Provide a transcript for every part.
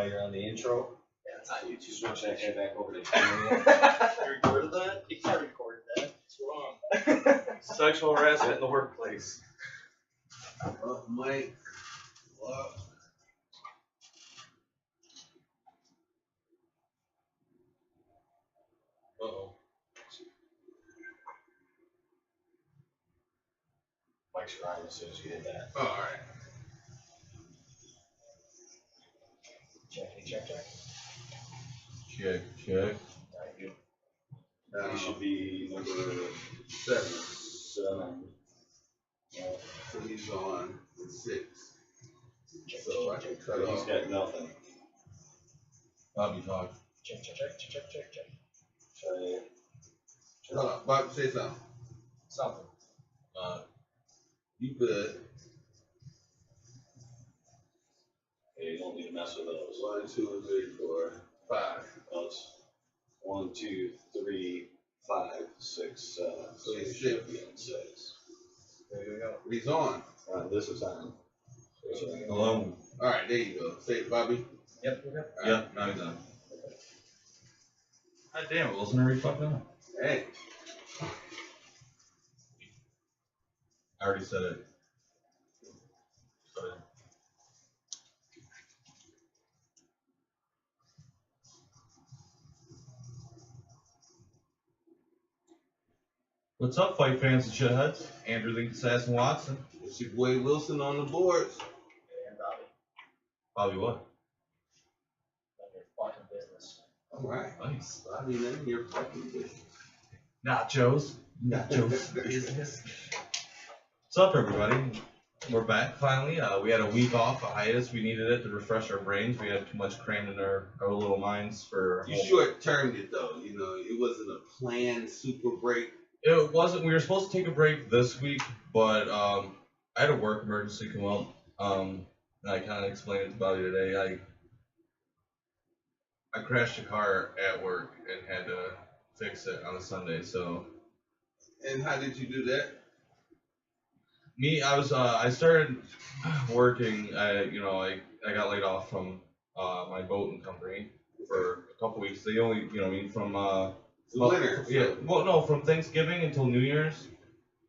while you're on the intro. Yeah, it's on YouTube. Switch that head back over to You recorded that? You can't record that. It's wrong. Sexual harassment in the workplace. Mike. What? Uh-oh. Mike's crying as soon as you hit that. Oh, all right. Check. Check. Alright, good. We should be number 7. So he's on 6. Check. So I can cut He's off. got nothing. Bobby talk. Check. Hold on, Bobby, say something. Something. You good. Yeah, you don't need to mess with those. 1, 2, 3, 4, 5. Those. 1, 2, 3, 5, 6, 7. So he's should 6. be on 6. There you go. He's on. Alright, this is on. Hello. All right, there you go. Say it, Bobby. Yep. All right. Yep, now he's on. God damn it, Wilson, hurry fucking up. Hey. I already said it. Go ahead. What's up, fight fans and shitheads? Andrew Lincoln Assassin Watson. It's your boy Wilson on the boards. And Bobby, Bobby what? none of your fucking business. All right. Nice. Bobby, none of your fucking business. Nachos. Business. What's up, everybody? We're back finally. We had a week off, a hiatus. We needed it to refresh our brains. We had too much crammed in our little minds for. You short-termed it though. You know, it wasn't a planned super break. It wasn't. We were supposed to take a break this week, but I had a work emergency come up. And I kind of explained it to Bobby today. I crashed a car at work and had to fix it on a Sunday. So And how did you do that? I started working. I got laid off from my boating company for a couple weeks. They only, from It's winter. yeah, well, no, from Thanksgiving until New Year's.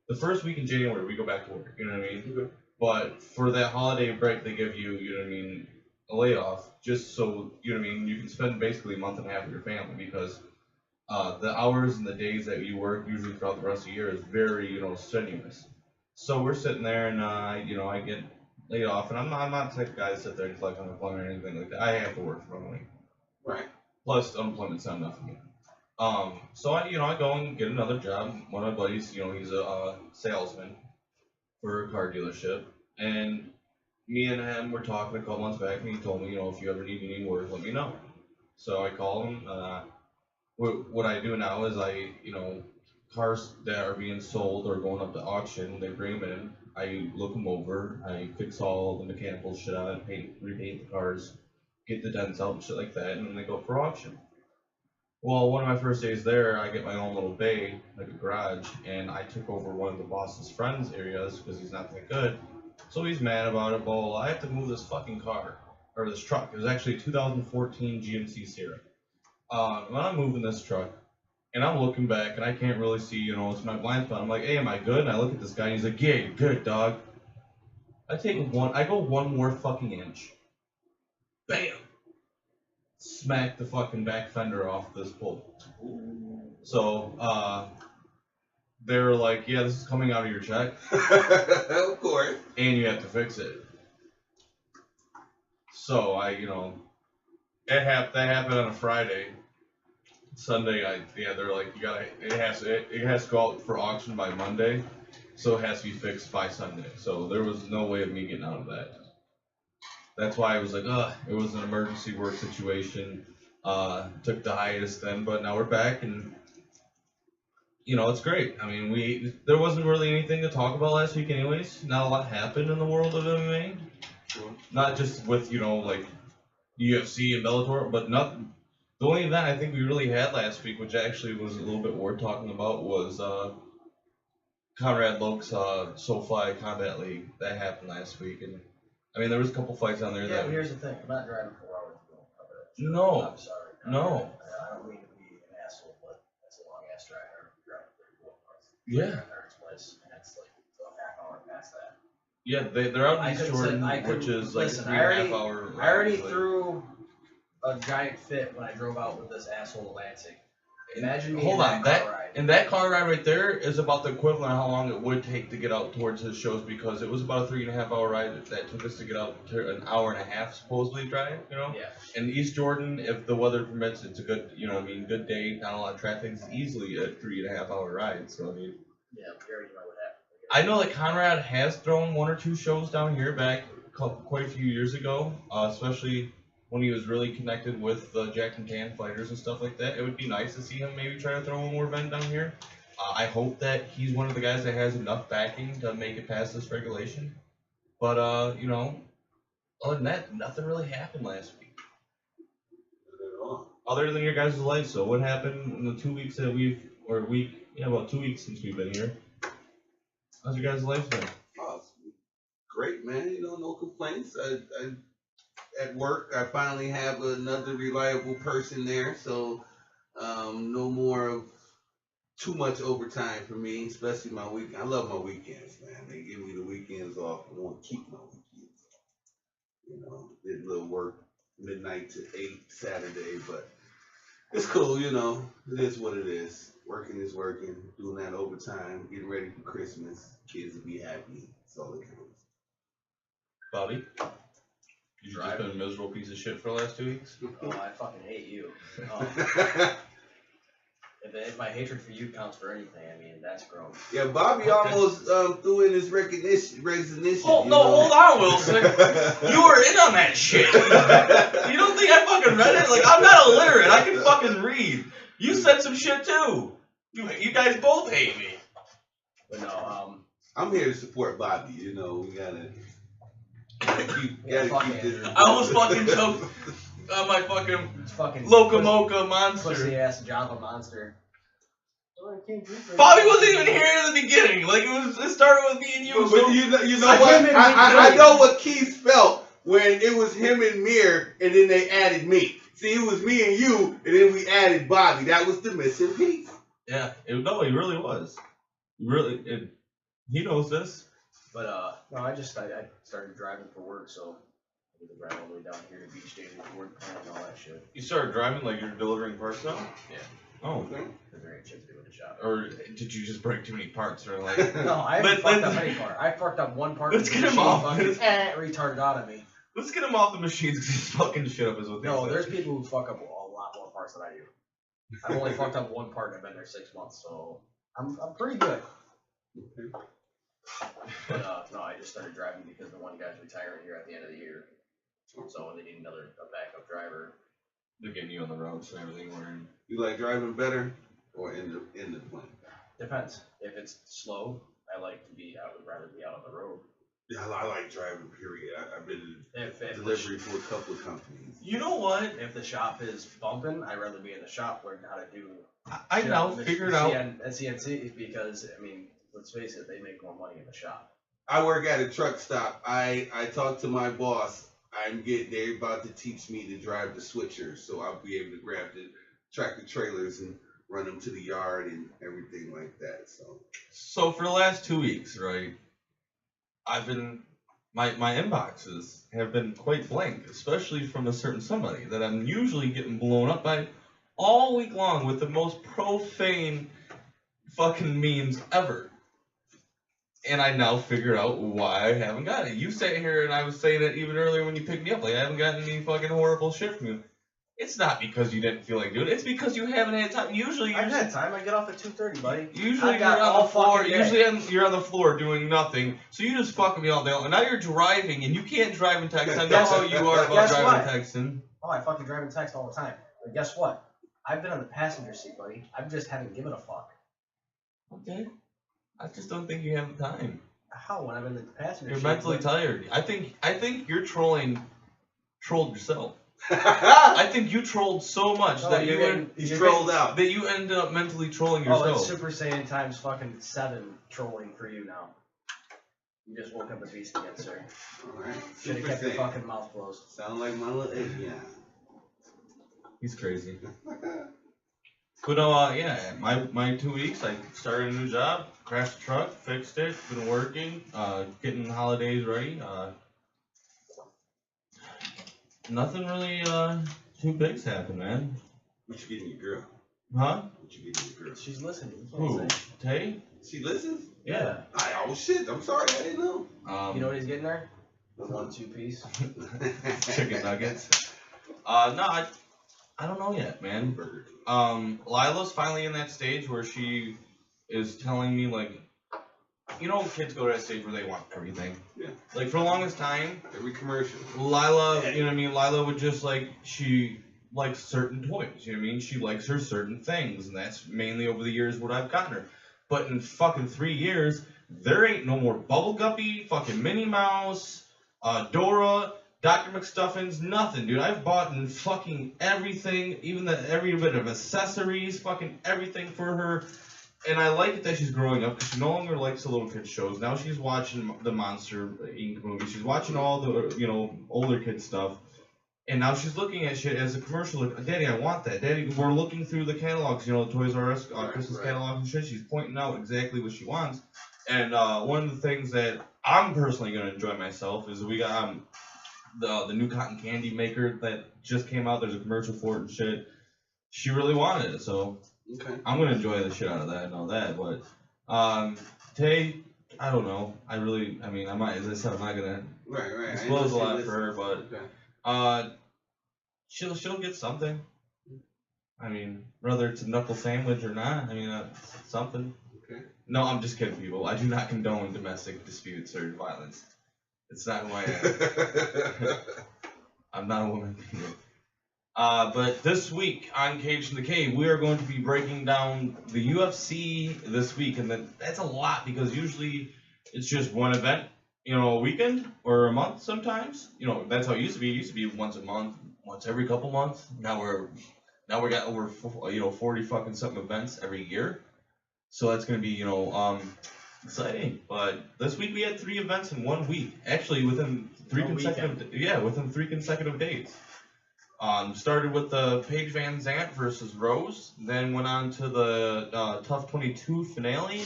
The first week in January, we go back to work. You know what I mean? Okay. But for that holiday break, they give you, a layoff, just so you can spend basically a month and a half with your family, because the hours and the days that you work usually throughout the rest of the year is very, strenuous. So we're sitting there, and I get laid off, and I'm not the type of guy to sit there and collect unemployment or anything like that. I have to work for my money. Right. Plus, unemployment's not enough for me. So I go and get another job. One of my buddies, he's a salesman for a car dealership, and me and him were talking a couple months back, and he told me, if you ever need any work, let me know. So I call him. What I do now is cars that are being sold or going up to auction, they bring them in. I look them over. I fix all the mechanical shit on it, repaint the cars, get the dents out and shit like that, and then they go for auction. Well, one of my first days there, I get my own little bay, like a garage, and I took over one of the boss's friend's areas because he's not that good. So he's mad about it. Well, I have to move this fucking car, or this truck. It was actually a 2014 GMC Sierra. When I'm moving this truck, and I'm looking back, and I can't really see, it's my blind spot. I'm like, hey, am I good? And I look at this guy, and he's like, yeah, you're good, dog. I go one more fucking inch. Bam! Smack the fucking back fender off this pole. So, they were like, yeah, this is coming out of your check, Of course. and you have to fix it. So that happened on a Friday. Sunday, they're like, it has to go out for auction by Monday, so it has to be fixed by Sunday. So there was no way of me getting out of that. That's why I was like, it was an emergency work situation. Took the hiatus then, but now we're back, and it's great. I mean, there wasn't really anything to talk about last week anyways. Not a lot happened in the world of MMA. Sure. Not just with, like UFC and Bellator, but nothing. The only event I think we really had last week, which actually was a little bit worth talking about, was Conrad Loke's SoFi Combat League. That happened last week, and I mean, there was a couple fights on there Yeah, that. but here's the thing. I'm not driving 4 hours to go. No. I'm sorry. No. I don't mean to be an asshole, but that's a long ass drive. I drive 34 miles. Yeah. My parents' place, and that's like a half hour past that. Yeah, they're out I in East couldn't sit- Jordan, I couldn't- which is like listen, 3.5 hour. I already ride, like- threw a giant fit when I drove out with this asshole to Lansing. Imagine me Hold in on, that car ride. And that car ride right there is about the equivalent of how long it would take to get out towards his shows, because it was about a 3.5 hour ride that took us to get out to an hour and a half supposedly drive, you know? Yeah. And East Jordan, if the weather permits, it's a good, you know, good day, not a lot of traffic, it's easily a 3.5 hour ride, so I mean. Yeah, we already know what happened. I know that Conrad has thrown 1 or 2 shows down here back quite a few years ago, especially when he was really connected with the Jack and Can fighters and stuff like that. It would be nice to see him maybe try to throw one more event down here. I hope that he's one of the guys that has enough backing to make it past this regulation. But, you know, other than that, nothing really happened last week. Not at all. Other than your guys' life, so what happened in the 2 weeks that about 2 weeks since we've been here? How's your guys' life been? Oh, great, man. You know, no complaints. I at work, I finally have another reliable person there, so no more of too much overtime for me, especially my weekend. I love my weekends, man. They give me the weekends off. I want to keep my weekends off. You know, did a little work midnight to 8 Saturday, but it's cool, you know. It is what it is. Working is working. Doing that overtime, getting ready for Christmas. Kids will be happy. That's all that counts. Bobby? You've just been a miserable piece of shit for the last 2 weeks? Oh, I fucking hate you. If my hatred for you counts for anything, I mean, that's grown. Yeah, Bobby almost threw in his resignation. Hold on, Wilson. You were in on that shit. You don't think I fucking read it? Like, I'm not illiterate. I can fucking read. You said some shit too. You guys both hate me. But no, I'm here to support Bobby. You know, we gotta keep this. I almost fucking choked on my fucking fucking Locomoca monster. pussy ass Java monster. Bobby wasn't even here in the beginning. Like, it started with me and you. But So you know what? I know what Keith felt when it was him and Mir, and then they added me. See, it was me and you, and then we added Bobby. That was the missing piece. yeah, no, he really was. He knows this. But no, I started driving for work, so I get to drive all the way down here to Beach Station for work and all that shit. You started driving like you're delivering parts now? Yeah. Oh. Okay. Because there ain't shit to do in the shop. Or did you just break too many parts? Or like, No, I haven't fucked up any part. I fucked up one part. Let's and get the him off. machine fucking retarded out of me. let's get him off the machines because he's fucking shit up is what they No, said. there's people who fuck up a lot more parts than I do. I've only fucked up one part and I've been there 6 months, so I'm pretty good. But no, I just started driving because the one guy's retiring here at the end of the year. So they need a backup driver. They're getting you on the roads and everything. You like driving better or in the plane? Depends. If it's slow, I would rather be out on the road. Yeah, I like driving. Period. I've been If in delivery for a couple of companies. You know what? If the shop is bumping, I'd rather be in the shop learning how to do. I now figured out. CNC because I mean, let's face it, they make more money in the shop. I work at a truck stop. I talked to my boss. They're about to teach me to drive the switchers, so I'll be able to grab the tractor trailers and run them to the yard and everything like that. So for the last 2 weeks, right? I've been my inboxes have been quite blank, especially from a certain somebody that I'm usually getting blown up by all week long with the most profane fucking memes ever. And I now figured out why I haven't gotten it. You sat here and I was saying it even earlier when you picked me up. Like, I haven't gotten any fucking horrible shit from you. It's not because you didn't feel like doing it. It's because you haven't had time. Usually, I've had time. I get off at 2:30, buddy. Usually I got you're on all the floor. fucking day. Usually you're on the floor doing nothing. So you just fuck me all day long. And now you're driving and you can't drive and text. I know how you are about Guess driving what? and texting. Oh, I fucking drive and text all the time. But guess what? I've been on the passenger seat, buddy. I just haven't given a fuck. Okay. I just don't think you have the time. How? When I'm in the passenger You're seat? mentally tired. I think you're trolled yourself. I I think you trolled so much No, that He's trolled out. that you ended up mentally trolling Oh, yourself. it's Super Saiyan times fucking 7 trolling for you now. You just woke up a beast again, sir. All right. Should have Super kept your Saiyan. fucking mouth closed. Sound like my little egg, yeah. He's crazy. But yeah, my 2 weeks, I started a new job, crashed the truck, fixed it, been working, getting the holidays ready. Nothing really too big's happened, man. What you getting your girl? Huh? What you getting your girl? She's listening. You Who? can't say. Tay? She listens? Yeah. Oh shit, I'm sorry, I didn't know. You know what he's getting there? The 1-2 piece. Chicken nuggets. No, I don't know yet, man. Burger King. Lila's finally in that stage where she is telling me, like, you know, kids go to that stage where they want everything. Yeah. Like, for the longest time, Every commercial. Lila, you know what I mean? Lila would just, like, she likes certain toys, you know what I mean? She likes her certain things, and that's mainly over the years what I've gotten her. But in fucking 3 years, there ain't no more Bubble Guppy, fucking Minnie Mouse, Dora, Dr. McStuffins, nothing, dude. I've bought in fucking everything, even every bit of accessories, fucking everything for her. And I like it that she's growing up because she no longer likes the little kid shows. Now she's watching the Monster Inc. movie. She's watching all the, you know, older kid stuff. And now she's looking at shit as a commercial. Like, Daddy, I want that. Daddy, we're looking through the catalogs, you know, the Toys R Us Christmas catalogs and shit. She's pointing out exactly what she wants. And one of the things that I'm personally going to enjoy myself is we got the new cotton candy maker that just came out. There's a commercial for it and shit. She really wanted it, so Okay. I'm going to enjoy the shit out of that and all that. But Tay, I don't know. I mean, I might, as I said, I'm not going to Right. disclose a lot for her, but Okay. she'll get something. I mean, whether it's a knuckle sandwich or not, I mean, it's something. Okay. No, I'm just kidding, people. I do not condone domestic disputes or violence. It's not who I am. I'm not a woman beater. But this week on Cage in the Cave, we are going to be breaking down the UFC this week, and that's a lot because usually it's just one event, you know, a weekend or a month sometimes. You know, that's how it used to be. It used to be once a month, once every couple months. Now we got over 40 fucking something events every year. So that's gonna be, you know, exciting. But this week we had 3 events in 1 week. Actually, within 3 consecutive days. Started with the Paige Van Zant versus Rose, then went on to the Tough 22 finale,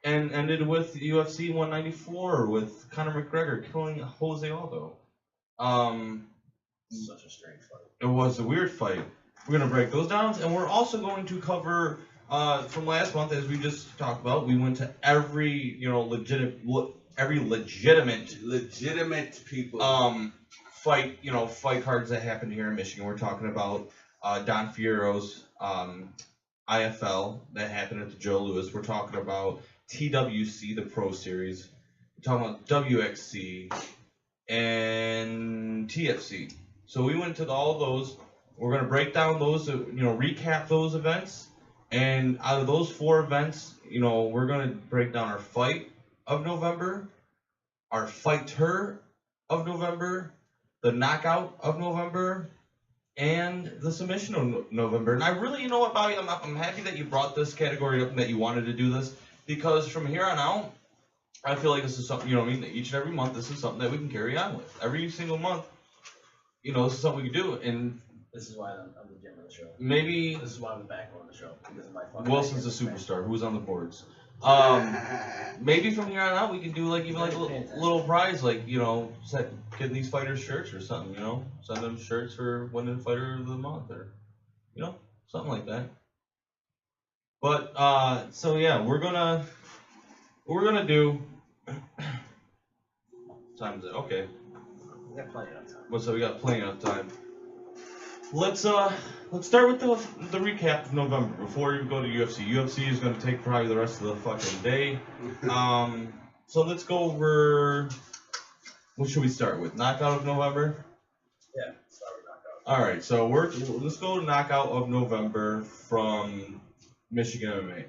and ended with UFC 194 with Conor McGregor killing Jose Aldo. Such a strange fight. It was a weird fight. We're gonna break those down, and we're also going to cover from last month, as we just talked about. We went to every legitimate people. fight cards that happened here in Michigan. We're talking about Don Fierro's IFL that happened at the Joe Louis. We're talking about TWC, the Pro Series. We're talking about WXC and TFC. So we went to all of those. We're gonna break down those, recap those events, and out of those 4 events, we're gonna break down our fight of November, our fighter of November, the knockout of November, and the submission of November. And I really, you know what, Bobby, I'm happy that you brought this category up and that you wanted to do this, because from here on out, I feel like this is something, each and every month, this is something that we can carry on with. Every single month, this is something we can do. And this is why I'm the gem of the show. maybe This is why I'm the backbone of the show. Because of my fucking Wilson's a background. superstar. Who's on the boards? Maybe from here on out we can do a little prize, getting these fighters shirts or something, send them shirts for winning fighter of the month or, something like that. But so yeah, we're gonna do. What time is it? Okay. We got plenty of time. So we got plenty of time. Let's start with the recap of November before we go to UFC. UFC is going to take probably the rest of the fucking day. So let's go over. What should we start with? Knockout of November. Yeah, start with knockout. All right, so let's go to knockout of November from Michigan MMA.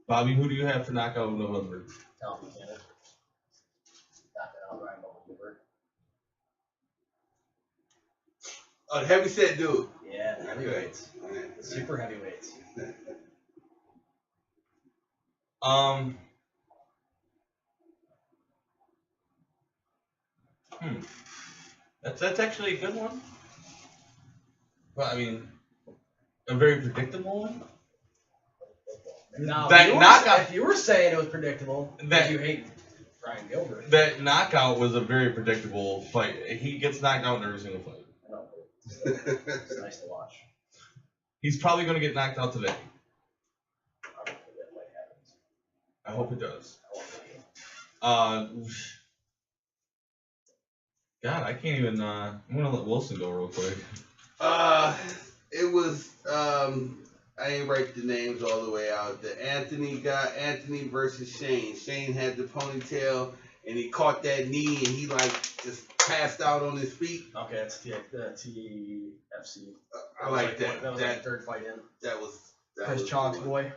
Bobby, who do you have for knockout of November? Tell me, Tanner. Knocking out Ryan Bubble. Heavy set dude. Yeah, heavyweights. Alright. The super heavyweights. That's actually a good one. But I mean, a very predictable one. Now, That knockout- if you were saying it was predictable, That- you hate Ryan Gilbert. That knockout was a very predictable fight. He gets knocked out in every single fight. I know, but it's nice to watch. He's probably going to get knocked out today. I don't think that might happen. I hope it does. I won't believe God, I can't even. I'm gonna let Wilson go real quick. It was I ain't write the names all the way out. The Anthony versus Shane. Shane had the ponytail and he caught that knee and he like just passed out on his feet. Okay, that's TFC. I like that. That was like third fight in. That was Chris was Chalk's good. boy.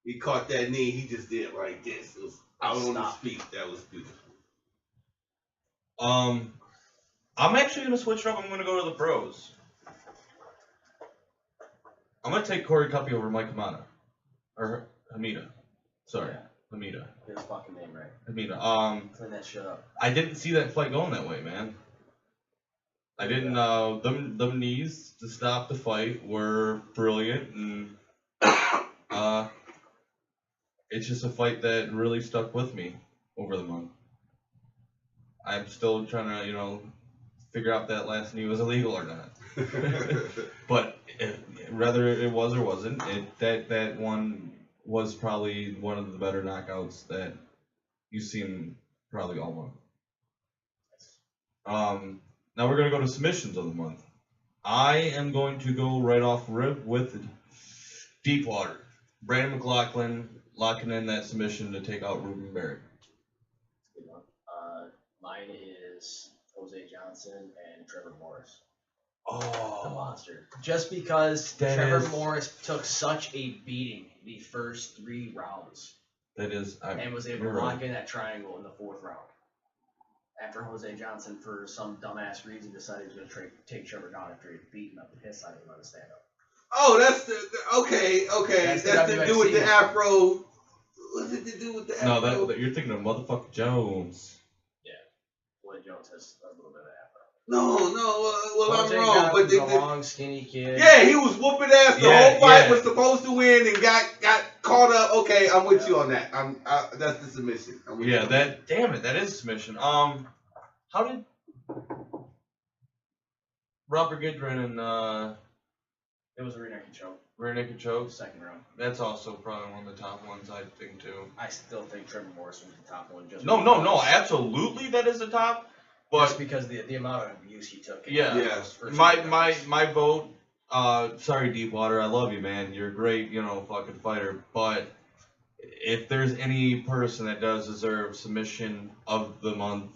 He caught that knee. He just did it like this. It was out on his Stop. feet. That was beautiful. I'm actually gonna switch it up. I'm gonna go to the pros. I'm gonna take Corey Cuppy over Mike Hamada. Or Hamida. Sorry. Hamida. Get his fucking name right. Hamida. Clean that shit up. I didn't see that fight going that way, man. I didn't. Them knees to stop the fight were brilliant, and it's just a fight that really stuck with me over the month. I'm still trying to, figure out if that last knee was illegal or not. But whether it was or wasn't, that one was probably one of the better knockouts that you've seen probably all month. Now we're gonna go to submissions of the month. I am going to go right off rip with Deepwater. Brandon McLaughlin locking in that submission to take out Ruben Barrett. Good one. Mine is Jose Johnson and Trevor Morris. The Oh, monster. Just because That Trevor is- Morris took such a beating the first 3 rounds that is. and was able you're to right. lock in that triangle in the 4th round. After Jose Johnson, for some dumbass reason, decided he was going to take Trevor down after he had beaten up the piss out of him on the stand-up. Oh, that's okay. That's That's the to do with the WXC. Afro. What's it to do with the No, Afro? that you're thinking of motherfucker Jones. Floyd Jones has a little bit of afro. No. Well, Jose I'm wrong, but Johnson's they, a long, skinny kid. yeah, he was whooping ass the Yeah, whole fight. yeah. Was supposed to win and got caught up. Okay, I'm with you on that. That's the submission. I'm with you Yeah, on that. Damn it, that is a submission. How did Robert Goodrin and It was a rear naked choke. Rear Naked Choke? 2nd round. That's also probably one of the top ones, I think, too. I still think Trevor Morris was the top one. Just No, because- absolutely that is the top. Just But because the amount of abuse he took. Yeah. those first my 2 my rounds. my vote. Sorry, Deepwater, I love you, man. You're a great, fucking fighter. But if there's any person that does deserve submission of the month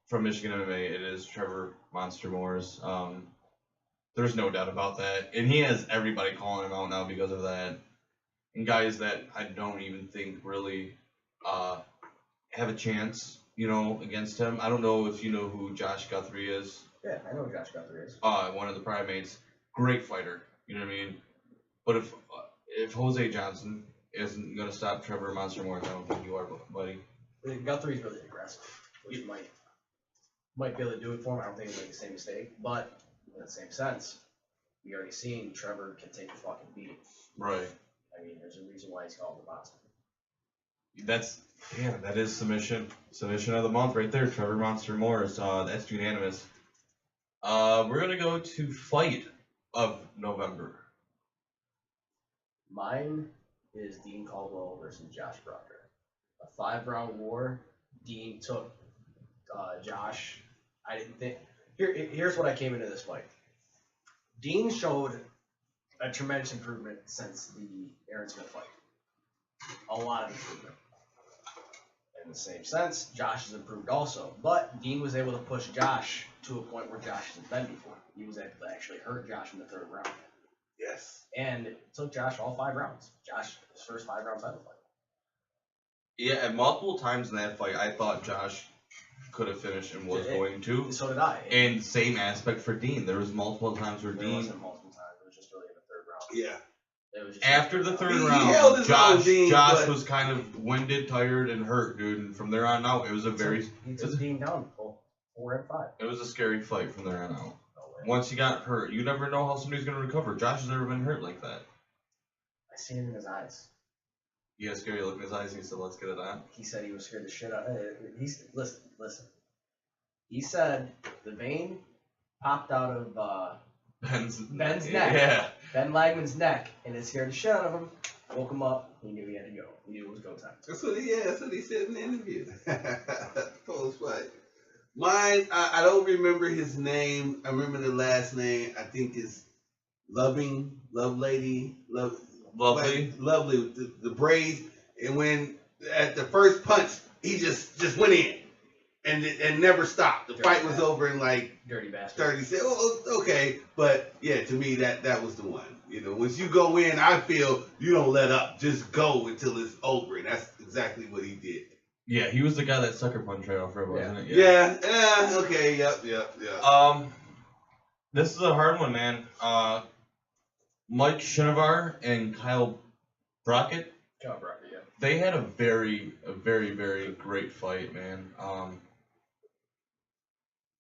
from Michigan MMA, it is Trevor Monster Morris. There's no doubt about that, and he has everybody calling him out now because of that. And guys that I don't even think really have a chance, against him. I don't know if you know who Josh Guthrie is. Yeah, I know who Josh Guthrie is. One of the primates, great fighter. You know what I mean? But if Jose Johnson isn't gonna stop Trevor Monster Morris, I don't think you are, buddy. Guthrie's really aggressive, which might be able to do it for him. I don't think he'll make the same mistake, but in the same sense, we already seen Trevor can take a fucking beating. Right. I mean, there's a reason why he's called the monster. That is submission of the month right there. Trevor Monster Morris. That's unanimous. We're gonna go to fight of November. Mine is Dean Caldwell versus Josh Brucker. A 5-round war. Dean took Josh. I didn't think. Here's what I came into this fight. Dean showed a tremendous improvement since the Aaron Smith fight. A lot of improvement. In the same sense, Josh has improved also. But Dean was able to push Josh to a point where Josh hasn't been before. He was able to actually hurt Josh in the 3rd round. Yes. And it took Josh all 5 rounds. Josh, his first 5 rounds out of the fight. Yeah, at multiple times in that fight, I thought Josh could have finished and was going to. So did I. And same aspect for Dean. There was multiple times where There Dean, wasn't multiple times. It was just really in the 3rd round. Yeah. It was just after the 3rd He round, held his own, Dean, Josh but- was kind of winded, tired, and hurt, dude. And from there on out, it was a He took Dean down 4 and 5. it was a scary fight from there on out. No, once he got hurt, you never know how somebody's gonna recover. Josh has never been hurt like that. I seen it in his eyes. He had a scary look in his eyes and he said, let's get it on. He said he was scared the shit out. Listen. He said the vein popped out of Ben's neck. Yeah. Ben Lagman's neck, and it scared the shit out of him. Woke him up. He knew he had to go. He knew it was go time. That's what he said in the interview. Post fight. Mine, I don't remember his name. I remember the last name. I think it's Lovely. Lovely. With the braids. And when at the first punch, he just went in and never stopped. The fight was over in like Dirty bastard. 30 seconds. Oh, okay, but yeah, to me that was the one. You know, once you go in, I feel you don't let up. Just go until it's over, and that's exactly what he did. Yeah, he was the guy that sucker punched right off Red, wasn't it? Yeah. Okay. Yep. This is a hard one, man. Mike Shinovar and Kyle Brockett. Kyle Brockett, yeah. They had a very, very great fight, man.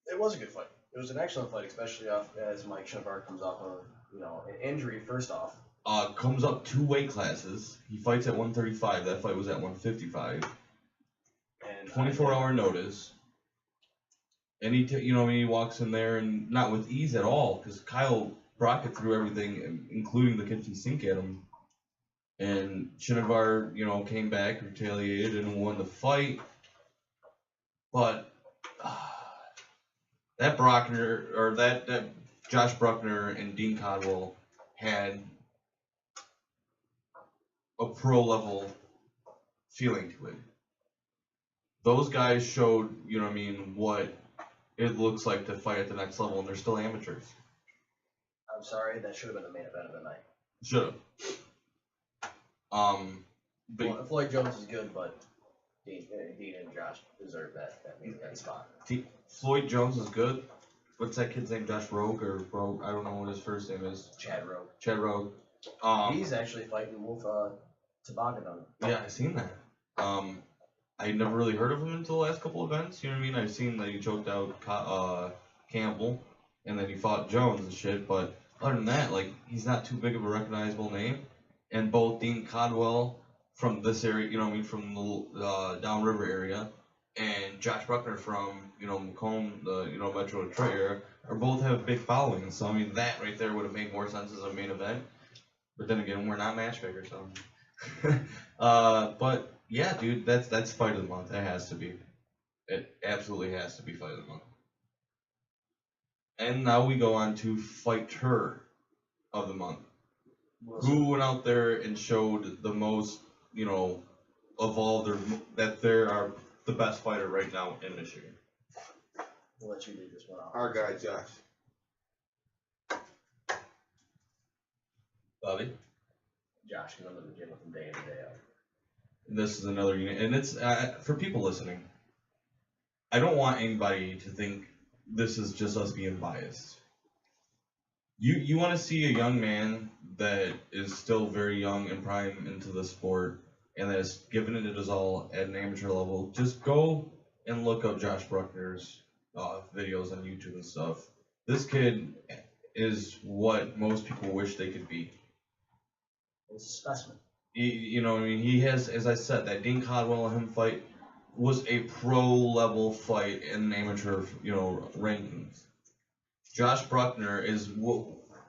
It was a good fight. It was an excellent fight, especially as Mike Shinovar comes off of an injury. First off, comes up 2 weight classes. He fights at 135. That fight was at 155. and 24-hour notice. And he walks in there and not with ease at all, because Kyle Brockett threw everything, including the kitchen sink at him. And Shinovar, came back, retaliated, and won the fight. But that Josh Bruckner and Dean Caldwell had a pro level feeling to it. Those guys showed, what it looks like to fight at the next level, and they're still amateurs. I'm sorry, that should have been the main event of the night. Should have. But Floyd Jones is good, but Dean and Josh deserve that main event spot. Floyd Jones is good. What's that kid's name? Josh Rogue or Rogue? I don't know what his first name is. Chad Rowe. Chad Rogue. He's actually fighting Wolf Toboggan on. Yeah, I seen that. I never really heard of him until the last couple events. You know what I mean? I've seen that he choked out Campbell, and then he fought Jones and shit. But other than that, he's not too big of a recognizable name. And both Dean Caldwell from this area, from the downriver area, and Josh Bruckner from, Macomb, the, Metro Detroit area, both have big followings. So, that right there would have made more sense as a main event. But then again, we're not matchmakers, so. But yeah, dude, that's fight of the month. It has to be. It absolutely has to be fight of the month. And now we go on to fighter of the month. Who went out there and showed the most, evolved, or that they are the best fighter right now in Michigan? We'll let you lead this one off. Our guy Josh. Bobby? Josh, because I'm in the gym with him day in and day out. This is another unit, and it's for people listening. I don't want anybody to think this is just us being biased. You want to see a young man that is still very young and prime into the sport, and that is giving it his all at an amateur level. Just go and look up Josh Bruckner's videos on YouTube and stuff. This kid is what most people wish they could be. It's a specimen. He has, as I said, that Dean Caldwell and him fight was a pro level fight in amateur, rankings. Josh Bruckner is,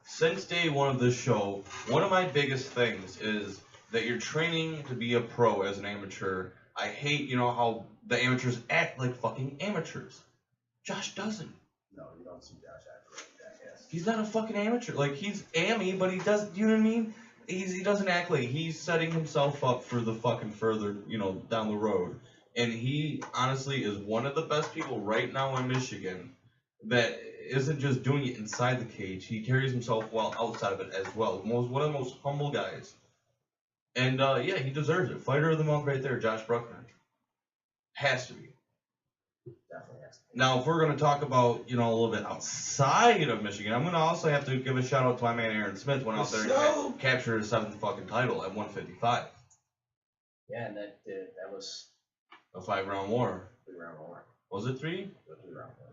since day one of this show, one of my biggest things is that you're training to be a pro as an amateur. I hate, how the amateurs act like fucking amateurs. Josh doesn't. No, you don't see Josh act like that, yes. He's not a fucking amateur. He's ammy, but he doesn't, you know what I mean? He doesn't act like he's setting himself up for the fucking further, down the road. And he, honestly, is one of the best people right now in Michigan that isn't just doing it inside the cage. He carries himself well outside of it as well. One of the most humble guys. And, yeah, he deserves it. Fighter of the month right there, Josh Bruckner. Has to be. Definitely has to. Now, if we're going to talk about, a little bit outside of Michigan, I'm going to also have to give a shout out to my man Aaron Smith. Went out there and captured his 7th fucking title at 155. Yeah, and that was A 5-round war. 3-round war. Was it 3? A 3-round war.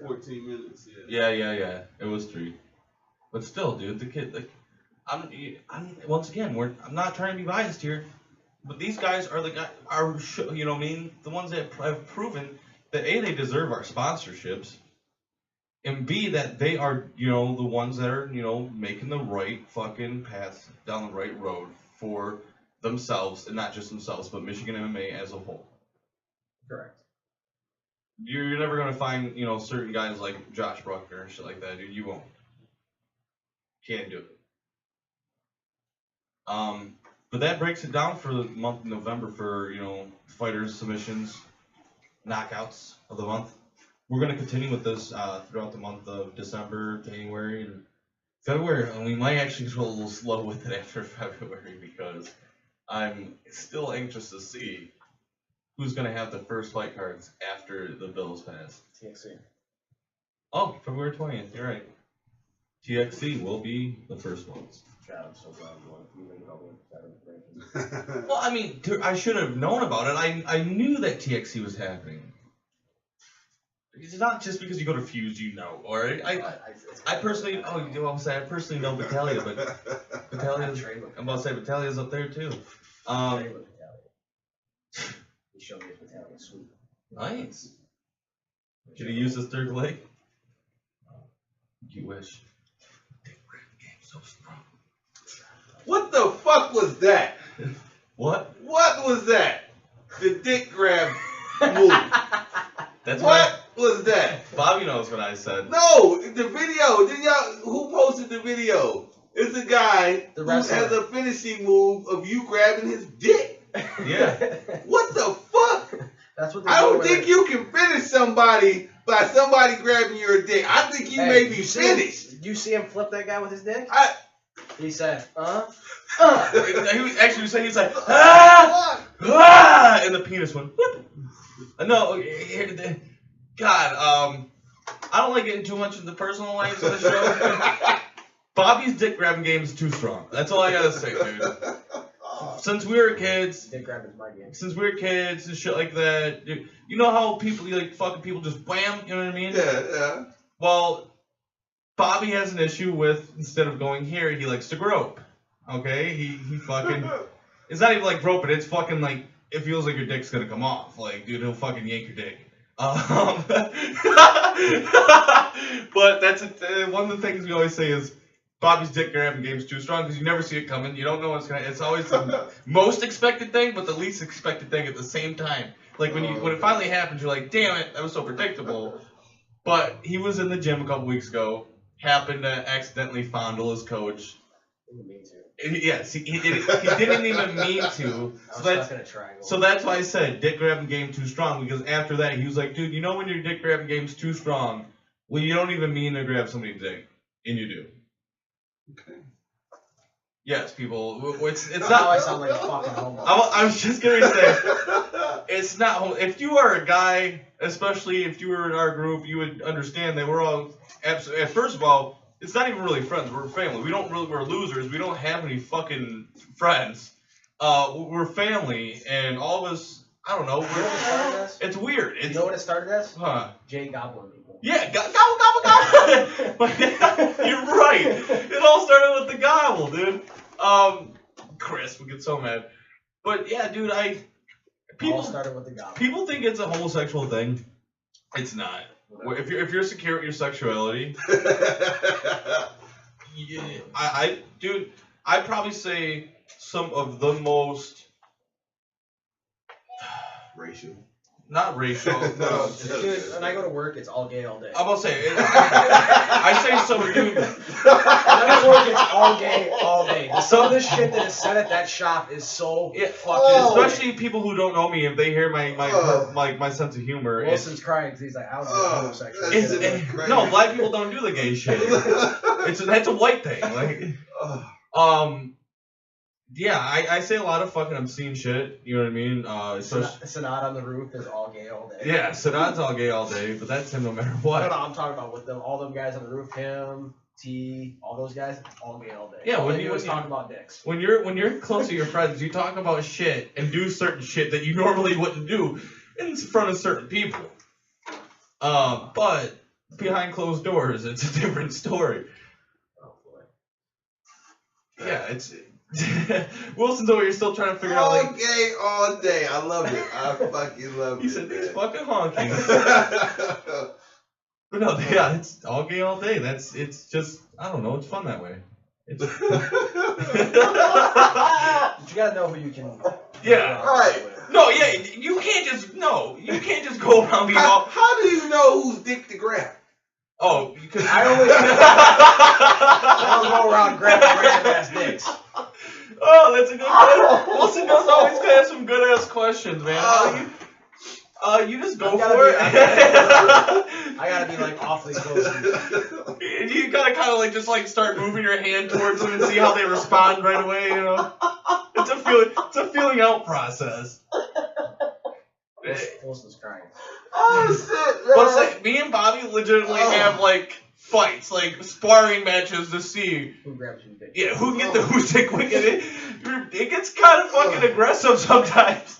14 minutes. Yeah. Yeah. It was 3. But still, dude, the kid, like, I'm once again, I'm not trying to be biased here, but these guys are the guys, you know what I mean? The ones that have proven that A, they deserve our sponsorships, and B, that they are, you know, the ones that are, you know, making the right fucking path down the right road for themselves, and not just themselves, but Michigan MMA as a whole. Correct. You're never gonna find, you know, certain guys like Josh Bruckner and shit like that, dude. You won't. Can't do it. But that breaks it down for the month of November for, you know, fighters, submissions, knockouts of the month. We're gonna continue with this throughout the month of December, January, and February, and we might actually go a little slow with it after February because I'm still anxious to see who's gonna have the first fight cards after the bills pass. TXC. Oh, February 20th. You're right. TXC will be the first ones. Chad, I'm so glad you didn't help me with that information. Well, I mean, dude, I should have known about it. I knew that TXC was happening. It's not just because you go to Fuse, you know. Or I personally, I personally know Battaglia, but Battaglia's, I'm about to say Battaglia's up there too. He showed me his Battaglia sweep. Nice. Did he use his third leg? You wish. So strong. What the fuck was that? What? What was that? The dick grab move. That's What was that? Bobby knows what I said. No, the video. Did y'all? Who posted the video? It's a guy The who wrestler. has a finishing move of you grabbing his dick. Yeah. What the fuck? That's what I don't think you can finish somebody by somebody grabbing your dick. I think you may be finished. Did you see him flip that guy with his dick? He said, He was actually saying, he's like, and the penis went, whoop. No, God, I don't like getting too much into the personal lives of the show. Bobby's dick grabbing game is too strong. That's all I gotta say, dude. Since we were kids, dick grabbing my game. Since we were kids and shit like that, dude, you know how people, like, fucking people just wham, you know what I mean? Yeah. Well, Bobby has an issue with, instead of going here, he likes to grope. Okay? He fucking, it's not even like groping, it's fucking like, it feels like your dick's gonna come off. Like, dude, he'll fucking yank your dick. But that's one of the things we always say is, Bobby's dick grabbing game is too strong because you never see it coming. You don't know what's gonna. It's always the most expected thing, but the least expected thing at the same time. Like when it finally happens, you're like, damn it, that was so predictable. But he was in the gym a couple weeks ago, happened to accidentally fondle his coach. Didn't mean to. Yes, he didn't even mean to. So that's why I said dick grabbing game too strong, because after that he was like, dude, you know when your dick grabbing game's too strong, well, you don't even mean to grab somebody's dick, and you do. Okay. Yes, people. It's Now not. I sound like a fucking homo. I was just gonna say, it's not. If you are a guy, especially if you were in our group, you would understand that we're all. First of all, it's not even really friends. We're family. We're losers. We don't have any fucking friends. We're family, and all of us. I don't know. You know what it started as? It's weird. You know what it started as? Huh? Jay Goblin people. Yeah, gobble, gobble, gobble. You're right. It all started with the gobble, dude. Chris would get so mad. But yeah, dude, All started with the Goblin. people think it's a homosexual thing. It's not. If you're secure with your sexuality, yeah, dude, I'd probably say some of the most Racial. not racial. No. Dude, when I go to work, it's all gay all day. I'm gonna say I say some dude. When I work, it's all gay all day. Some of the shit that is said at that shop is so fucking. Especially people who don't know me, if they hear my sense of humor. Wilson's crying because he's like, I don't do homosexual. No, black people don't do the gay shit. That's a white thing. Like, yeah, I say a lot of fucking obscene shit. You know what I mean? Sanad on the roof is all gay all day. Yeah, Sanad's all gay all day, but that's him no matter I what. don't know. I'm talking about with them, all them guys on the roof, him, T, all those guys, all gay all day. Yeah, all when they you do is when talk about dicks. When you're close to your friends, you talk about shit and do certain shit that you normally wouldn't do in front of certain people. But behind closed doors, it's a different story. Oh boy. Yeah, it's Wilson's over here still trying to figure out like gay all day. I love it. I fucking love he it. said he's man. fucking honking. But no, yeah, it's all gay all day. It's just I don't know, it's fun that way. It's But you gotta know who you can. Yeah. Right. No, yeah, you can't just go around being all How do you know whose dick to grab? oh because I don't go around grabbing random ass dicks. Oh, that's a good question. Wilson does always have some good ass questions, man. You just go gotta for be- it. I gotta be like awfully close. You gotta kind of like just like start moving your hand towards them and see how they respond right away. You know, it's a feeling out process. Wilson's crying. Oh shit, But it's like me and Bobby legitimately have like fights, like sparring matches to see. Who grabs who dick? Yeah, who get the who's dick quick. It gets kind of fucking aggressive sometimes.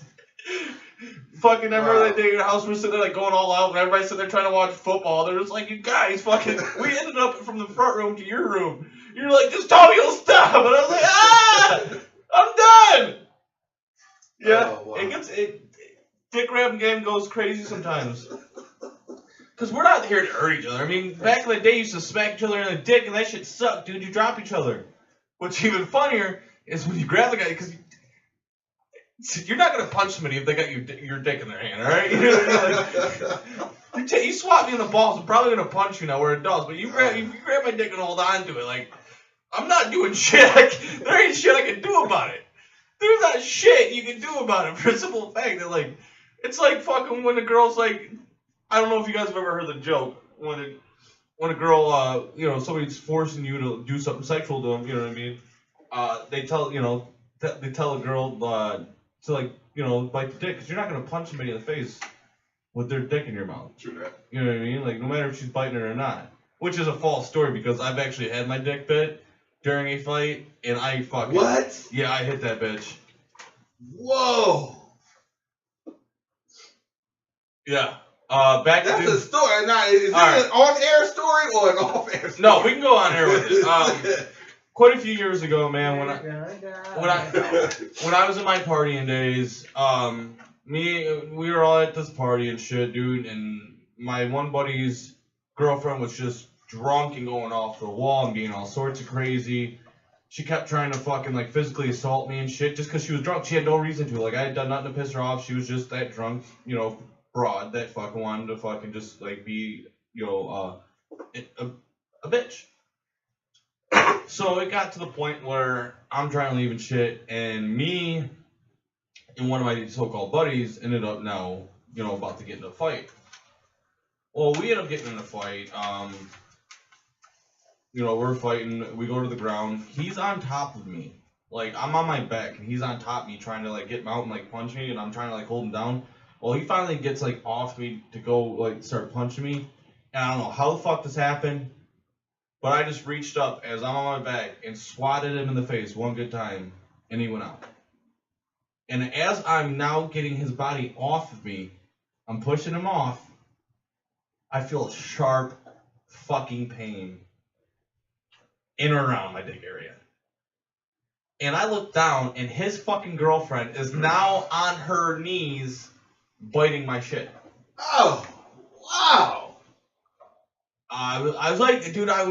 Fucking, I remember that day at your house, we're sitting there like going all out, and everybody's sitting there trying to watch football. They're just like, you guys, fucking, we ended up from the front room to your room. You're like, just tell me you'll stop, and I was like, I'm done. Yeah, Oh, wow. dick grabbing game goes crazy sometimes. Cause we're not here to hurt each other. I mean, back in the day, you used to smack each other in the dick, and that shit sucked, dude. You drop each other. What's even funnier is when you grab the guy, because you're not gonna punch somebody if they got your dick in their hand, all right? You know what I mean? Like, you swat me in the balls, I'm probably gonna punch you now where it does. But you grab my dick and hold on to it, like I'm not doing shit. There ain't shit I can do about it. There's not shit you can do about it for a simple fact that like it's like fucking when the girl's like, I don't know if you guys have ever heard the joke when a girl somebody's forcing you to do something sexual to them, you know what I mean? They tell a girl to like, bite the dick, because you're not going to punch somebody in the face with their dick in your mouth. True that. You know what I mean? Like, no matter if she's biting it or not. Which is a false story, because I've actually had my dick bit during a fight, and I fucking... What? Yeah, I hit that bitch. Whoa. Yeah. Back That's to... a story. Now, is it Alright. an on-air story or an off-air story? No, we can go on here with it. Quite a few years ago, man, when I was in my partying days, we were all at this party and shit, dude, and my one buddy's girlfriend was just drunk and going off the wall and being all sorts of crazy. She kept trying to fucking like physically assault me and shit just because she was drunk. She had no reason to. Like, I had done nothing to piss her off. She was just that drunk, broad that fucking wanted to fucking just like be, a bitch. So it got to the point where I'm trying to leave and shit, and me and one of my so-called buddies ended up now, about to get in a fight. Well, we end up getting in a fight. We're fighting. We go to the ground. He's on top of me. Like, I'm on my back, and he's on top of me trying to, like, get him out and, like, punch me, and I'm trying to, like, hold him down. Well, he finally gets, like, off me to go, like, start punching me. And I don't know how the fuck this happened. But I just reached up as I'm on my back and swatted him in the face one good time, and he went out. And as I'm now getting his body off of me, I'm pushing him off, I feel a sharp fucking pain in or around my dick area. And I look down, and his fucking girlfriend is now on her knees biting my shit. Oh, wow. I was like, dude, I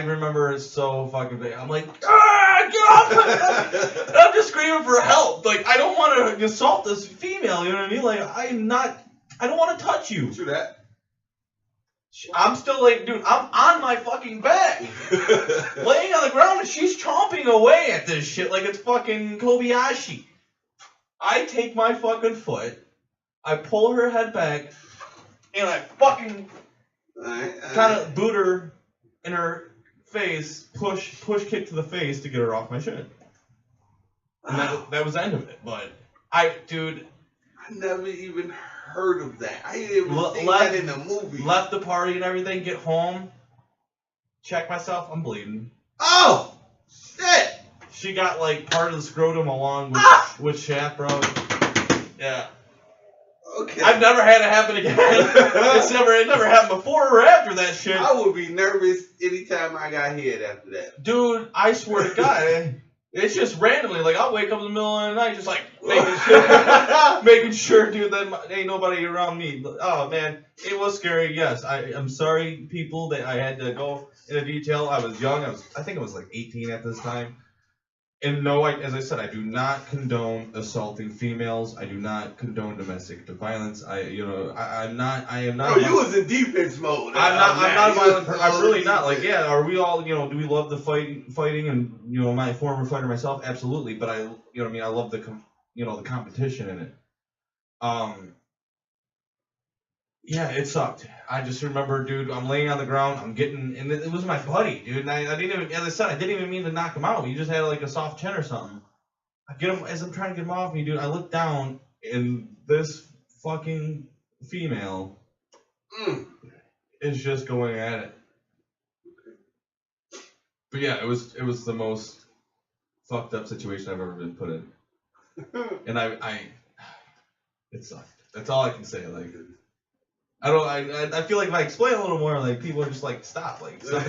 remember it so fucking big. I'm like, get off my fucking... I'm just screaming for help. Like, I don't want to assault this female, you know what I mean? Like, I don't want to touch you. True that. I'm still like, dude, I'm on my fucking back. Laying on the ground, and she's chomping away at this shit like it's fucking Kobayashi. I take my fucking foot, I pull her head back, and I fucking... kind of boot her in her face, push kick to the face to get her off my shit. And that was the end of it. But I never even heard of that. I didn't even see left- that in the movie. left the party and everything, get home, check myself, I'm bleeding. Oh, shit. She got like part of the scrotum along with chaperone. Yeah. Okay. I've never had it happen again. It never happened before or after that shit. I would be nervous anytime I got hit after that. Dude, I swear to God, it's just randomly. Like, I'll wake up in the middle of the night just like making sure, dude, that ain't nobody around me. Oh, man, it was scary. Yes, I'm sorry, people, that I had to go into detail. I was young. I think I was like 18 at this time. And no, as I said, I do not condone assaulting females. I do not condone domestic violence. I am not. Oh, you was in defense mode. I'm not a violent person. I'm really not. Like, yeah, are we all, do we love the fighting and, my former fighter myself? Absolutely. But I love the competition in it. Yeah, it sucked. I just remember, dude, I'm laying on the ground, and it was my buddy, dude, and I didn't even, as I said, I didn't even mean to knock him out. He just had like a soft chin or something. I get him, as I'm trying to get him off me, dude, I look down, and this fucking female is just going at it. But yeah, it was the most fucked up situation I've ever been put in. And it sucked. That's all I can say, like. I feel like if I explain a little more, like, people are just like, stop, like, stop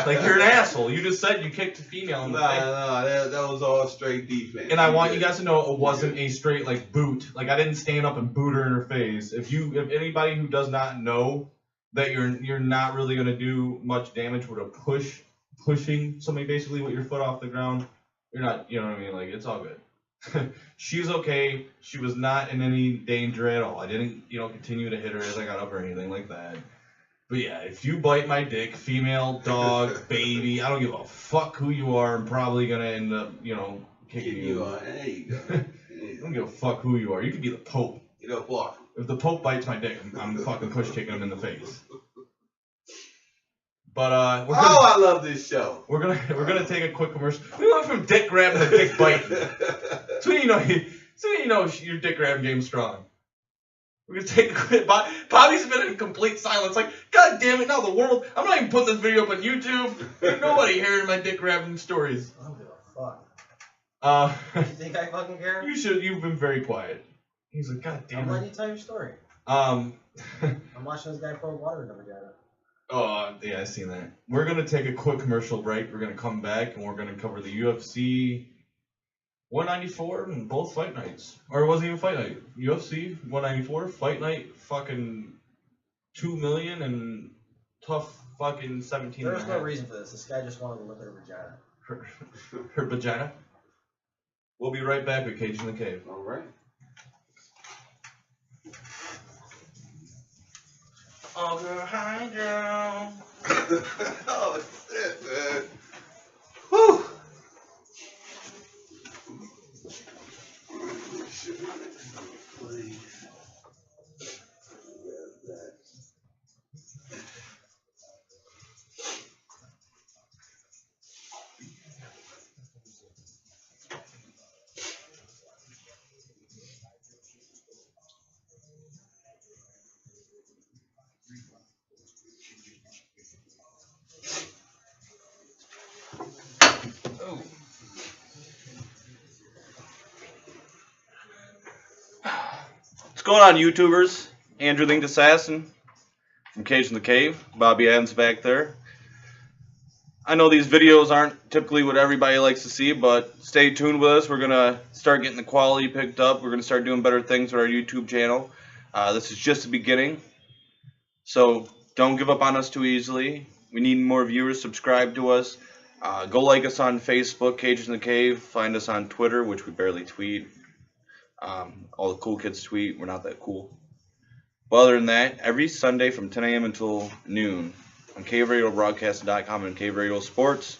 like, you're an asshole. You just said you kicked a female in the face. No, that was all straight defense. And I want you guys to know it wasn't a straight, like, boot. Like, I didn't stand up and boot her in her face. If anybody who does not know that you're not really gonna do much damage with pushing somebody basically with your foot off the ground, you're not, you know what I mean? Like, it's all good. She's okay. She was not in any danger at all. I didn't, continue to hit her as I got up or anything like that. But yeah, if you bite my dick, female, dog, baby, I don't give a fuck who you are. I'm probably gonna end up, kicking you. There you go. I don't give a fuck who you are. You could be the Pope. What? If the Pope bites my dick, I'm fucking push kicking him in the face. But I love this show. We're gonna take a quick commercial. We went from dick grabbing to dick biting. So you know your dick grab game's strong. We're gonna take a quick. Bobby's been in complete silence. Like, God damn it! Now the world. I'm not even putting this video up on YouTube. There's nobody hearing my dick grabbing stories. I don't give a fuck. You think I fucking care? You should. You've been very quiet. He's like, God damn it. I'm letting you tell your story. I'm watching this guy pour water in the vagina. Oh, yeah, I seen that. We're going to take a quick commercial break. We're going to come back, and we're going to cover the UFC 194 and both fight nights. Or it wasn't even fight night. UFC 194, fight night, fucking 2 million, and tough fucking 17 There's no reason for this. This guy just wanted to look at her vagina. Her vagina? We'll be right back with Cage in the Cave. All right. I'll go high down. Oh, shit, man. Whew. What's going on, YouTubers? Andrew Linked Assassin from Cage in the Cave. Bobby Adams back there. I know these videos aren't typically what everybody likes to see, but stay tuned with us. We're going to start getting the quality picked up. We're going to start doing better things with our YouTube channel. This is just the beginning. So don't give up on us too easily. We need more viewers. Subscribe to us. Go like us on Facebook, Cage in the Cave. Find us on Twitter, which we barely tweet. All the cool kids tweet. We're not that cool. But other than that, every Sunday from 10 a.m. until noon on CaveRadioBroadcast.com and Cave Radio Sports,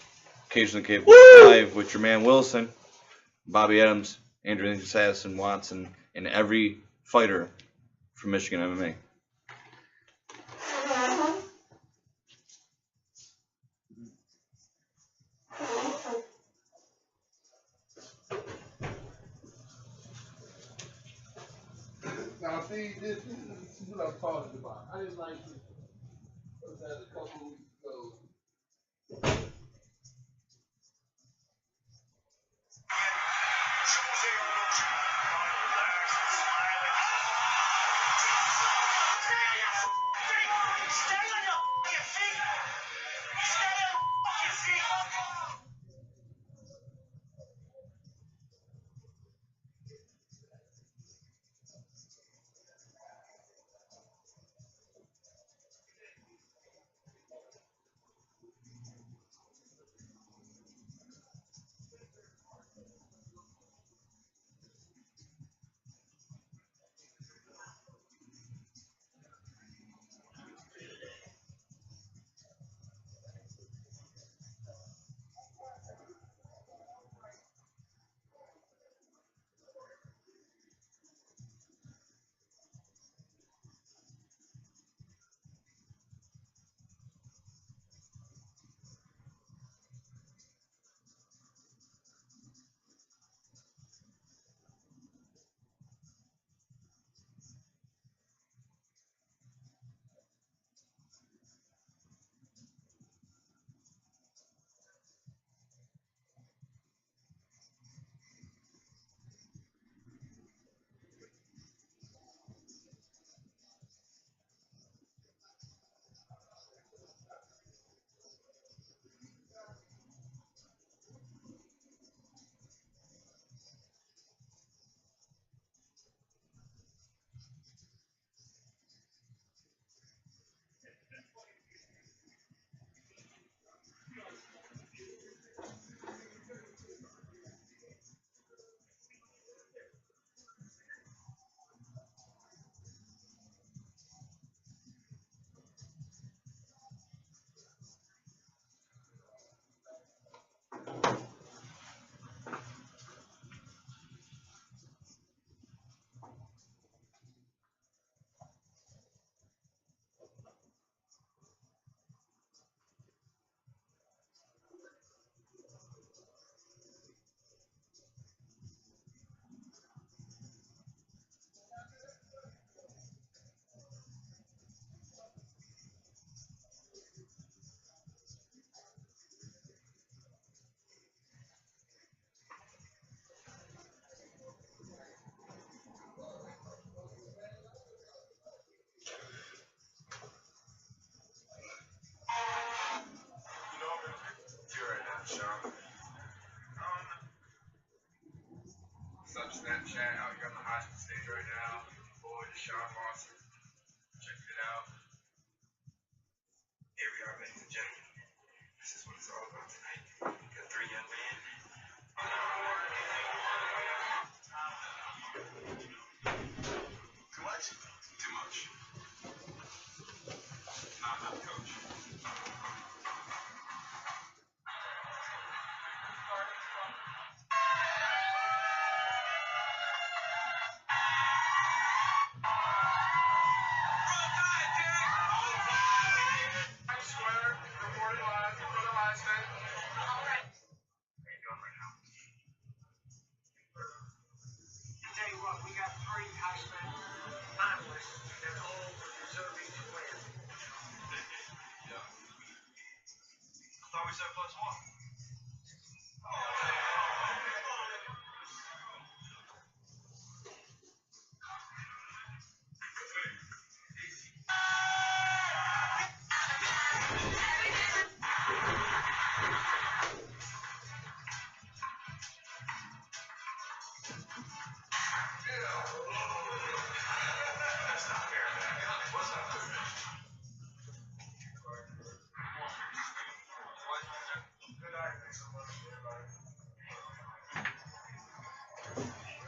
Cage in the Cave live with your man Wilson, Bobby Adams, Andrew Linked Assassin, Watson, and every fighter from Michigan MMA. Now, see, this is what I'm talking about. I didn't like this. That a couple weeks ago. Snapchat out here on the Heisman stage right now. Boy, Deshaun Watson. Check it out. Here we are, ladies and gentlemen. This is what it's all about tonight. We got three young men. Too much? Too much. Not enough, coach. Thought we said +1. That's not fair, man. What's not fair? Good night. Thanks so much, everybody.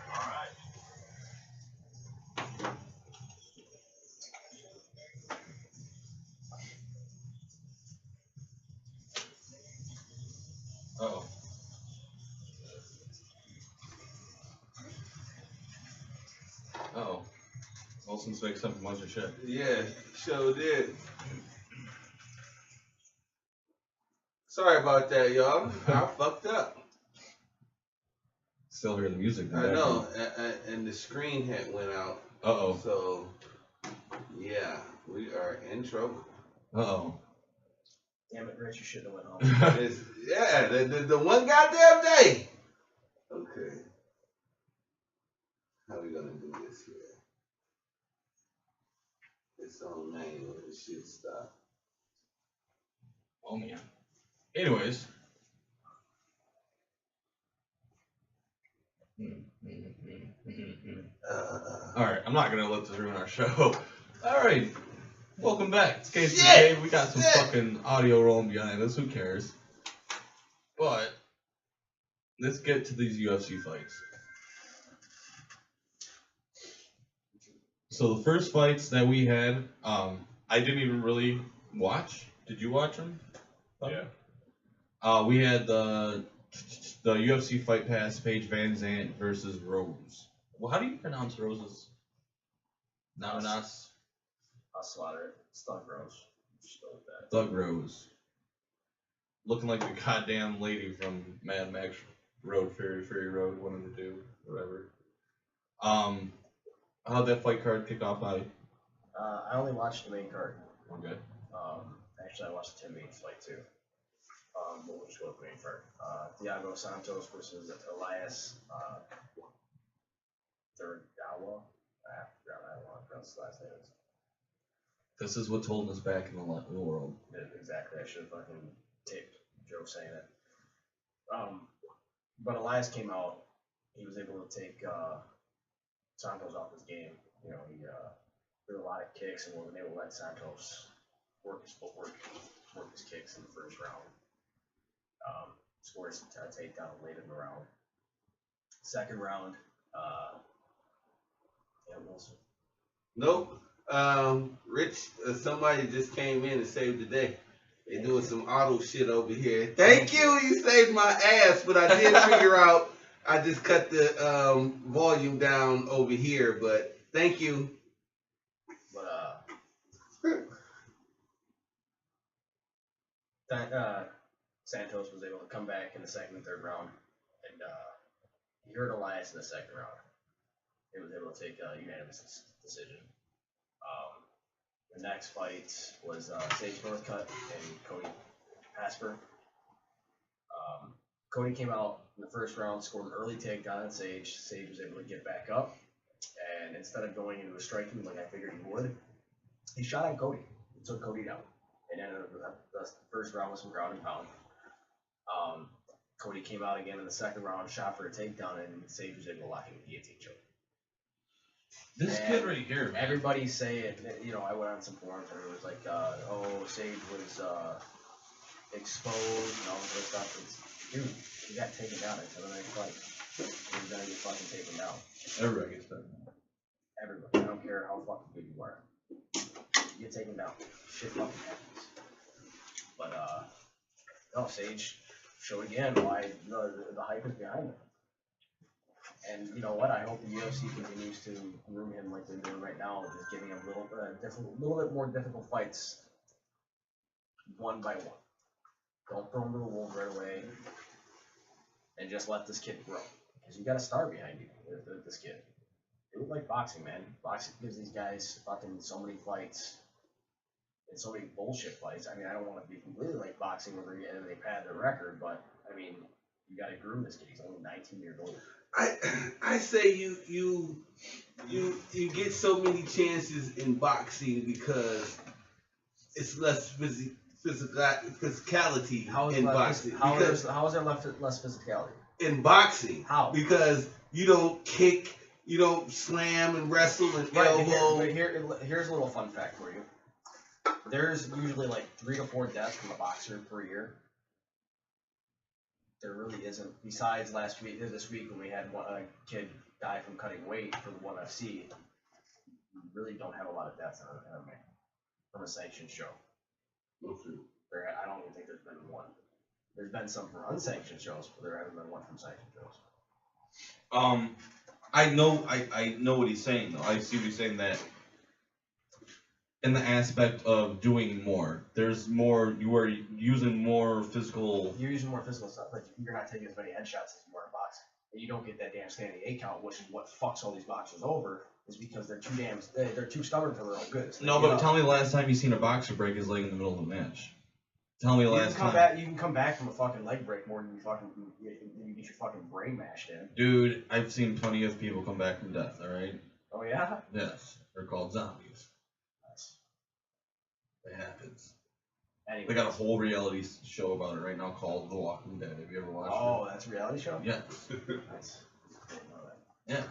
All right. Uh-oh. Uh-oh. Wilson's mixed up a bunch of shit. Yeah, sure did. Sorry about that, y'all. I fucked up. Still hear the music. I know, and the screen had went out. Uh-oh. So, yeah, we are in trouble. Uh-oh. Damn it, Rich, you shouldn't have went home. Yeah, the one goddamn day. Okay. How we we're gonna do this here. It's on manual. It should stop. Oh man. Anyways. Alright, I'm not gonna let this ruin our show. Alright. Welcome back. It's Case Today. We got some fucking audio rolling behind us. Who cares? But let's get to these UFC fights. So the first fights that we had, I didn't even really watch. Did you watch them? Yeah. We had the UFC Fight Pass Paige Van Zandt versus Rose. Well, how do you pronounce Rose's? Nas. I'll slaughter it. It's Thug Rose. Just go with that. Thug Rose. Looking like the goddamn lady from Mad Max Road, Fury Road, one of the two, whatever. How'd that fight card kick off by? I only watched the main card. Okay. Actually, I watched the 10 minutes fight too. But we'll just go with the main card. Thiago Santos versus Elias Thurgawa. I forgot how I want to pronounce his last name. This is what's holding us back in the world. Exactly. I should have fucking taped Joe saying it. But Elias came out. He was able to take Santos off his game. You know, he threw a lot of kicks and wasn't able to let Santos work his footwork, work his kicks in the first round. Scored a takedown late in the round. Second round, Wilson. Nope. Rich, somebody just came in and saved the day. They doing some auto shit over here. Thank you, you saved my ass, but I did figure out I just cut the volume down over here, but thank you. But Santos was able to come back in the second and third round, and he hurt Elias in the second round. He was able to take a unanimous decision. The next fight was Sage Northcutt and Cody Pasper. Cody came out in the first round, scored an early takedown on Sage. Sage was able to get back up, and instead of going into a striking like I figured he would, he shot at Cody. He took Cody down, and ended up the first round with some ground and pound. Cody came out again in the second round, shot for a takedown, and Sage was able to lock in a guillotine choke. This kid right here, man. Everybody saying, you know, I went on some forums and it was like, Sage was exposed and all this stuff. It's, dude, he got taken down until the next fight. He's gonna get fucking taken down. Everybody gets taken down. Everybody. I don't care how fucking good you are. You get taken down. Shit fucking happens. But, Sage showed again why the hype is behind him. And you know what? I hope the UFC continues to groom him like they're doing right now, just giving him little bit more difficult fights, one by one. Don't throw him to the wolves right away, and just let this kid grow. Because you got a star behind you with this kid. Do it like boxing, man. Boxing gives these guys fucking so many fights, and so many bullshit fights. I mean, I don't want to be completely like boxing where they pad their record, but I mean, you got to groom this kid. He's only 19 years old. I say you get so many chances in boxing because it's less physicality in boxing. How is there less physicality? In boxing. How? Because you don't kick, you don't slam and wrestle and elbow. Here's a little fun fact for you. There's usually like 3 to 4 deaths from a boxer per year. There really isn't. Besides this week when we had a kid die from cutting weight for the ONE FC, we really don't have a lot of deaths in MMA from a sanctioned show. I don't even think there's been one. There's been some from unsanctioned shows, but there hasn't been one from sanctioned shows. I know what he's saying though. I see what he's saying that in the aspect of doing more. There's more. You are using more physical. You're using more physical stuff, but you're not taking as many headshots as you are in boxing. And you don't get that damn standing 8 count, which is what fucks all these boxers over. Is because they're too stubborn for their own good. So No, but tell me the last time you seen a boxer break his leg in the middle of a match. Tell me You can last come time. back. You can come back from a fucking leg break more than you get your fucking brain mashed in. Dude, I've seen plenty of people come back from death, alright? Oh yeah. Yes. They're called zombies. Nice. It happens. Anyway. They got a whole reality show about it right now called The Walking Dead. Have you ever watched Oh, that's a reality show. it? Yes. Nice. I didn't know that. Yeah.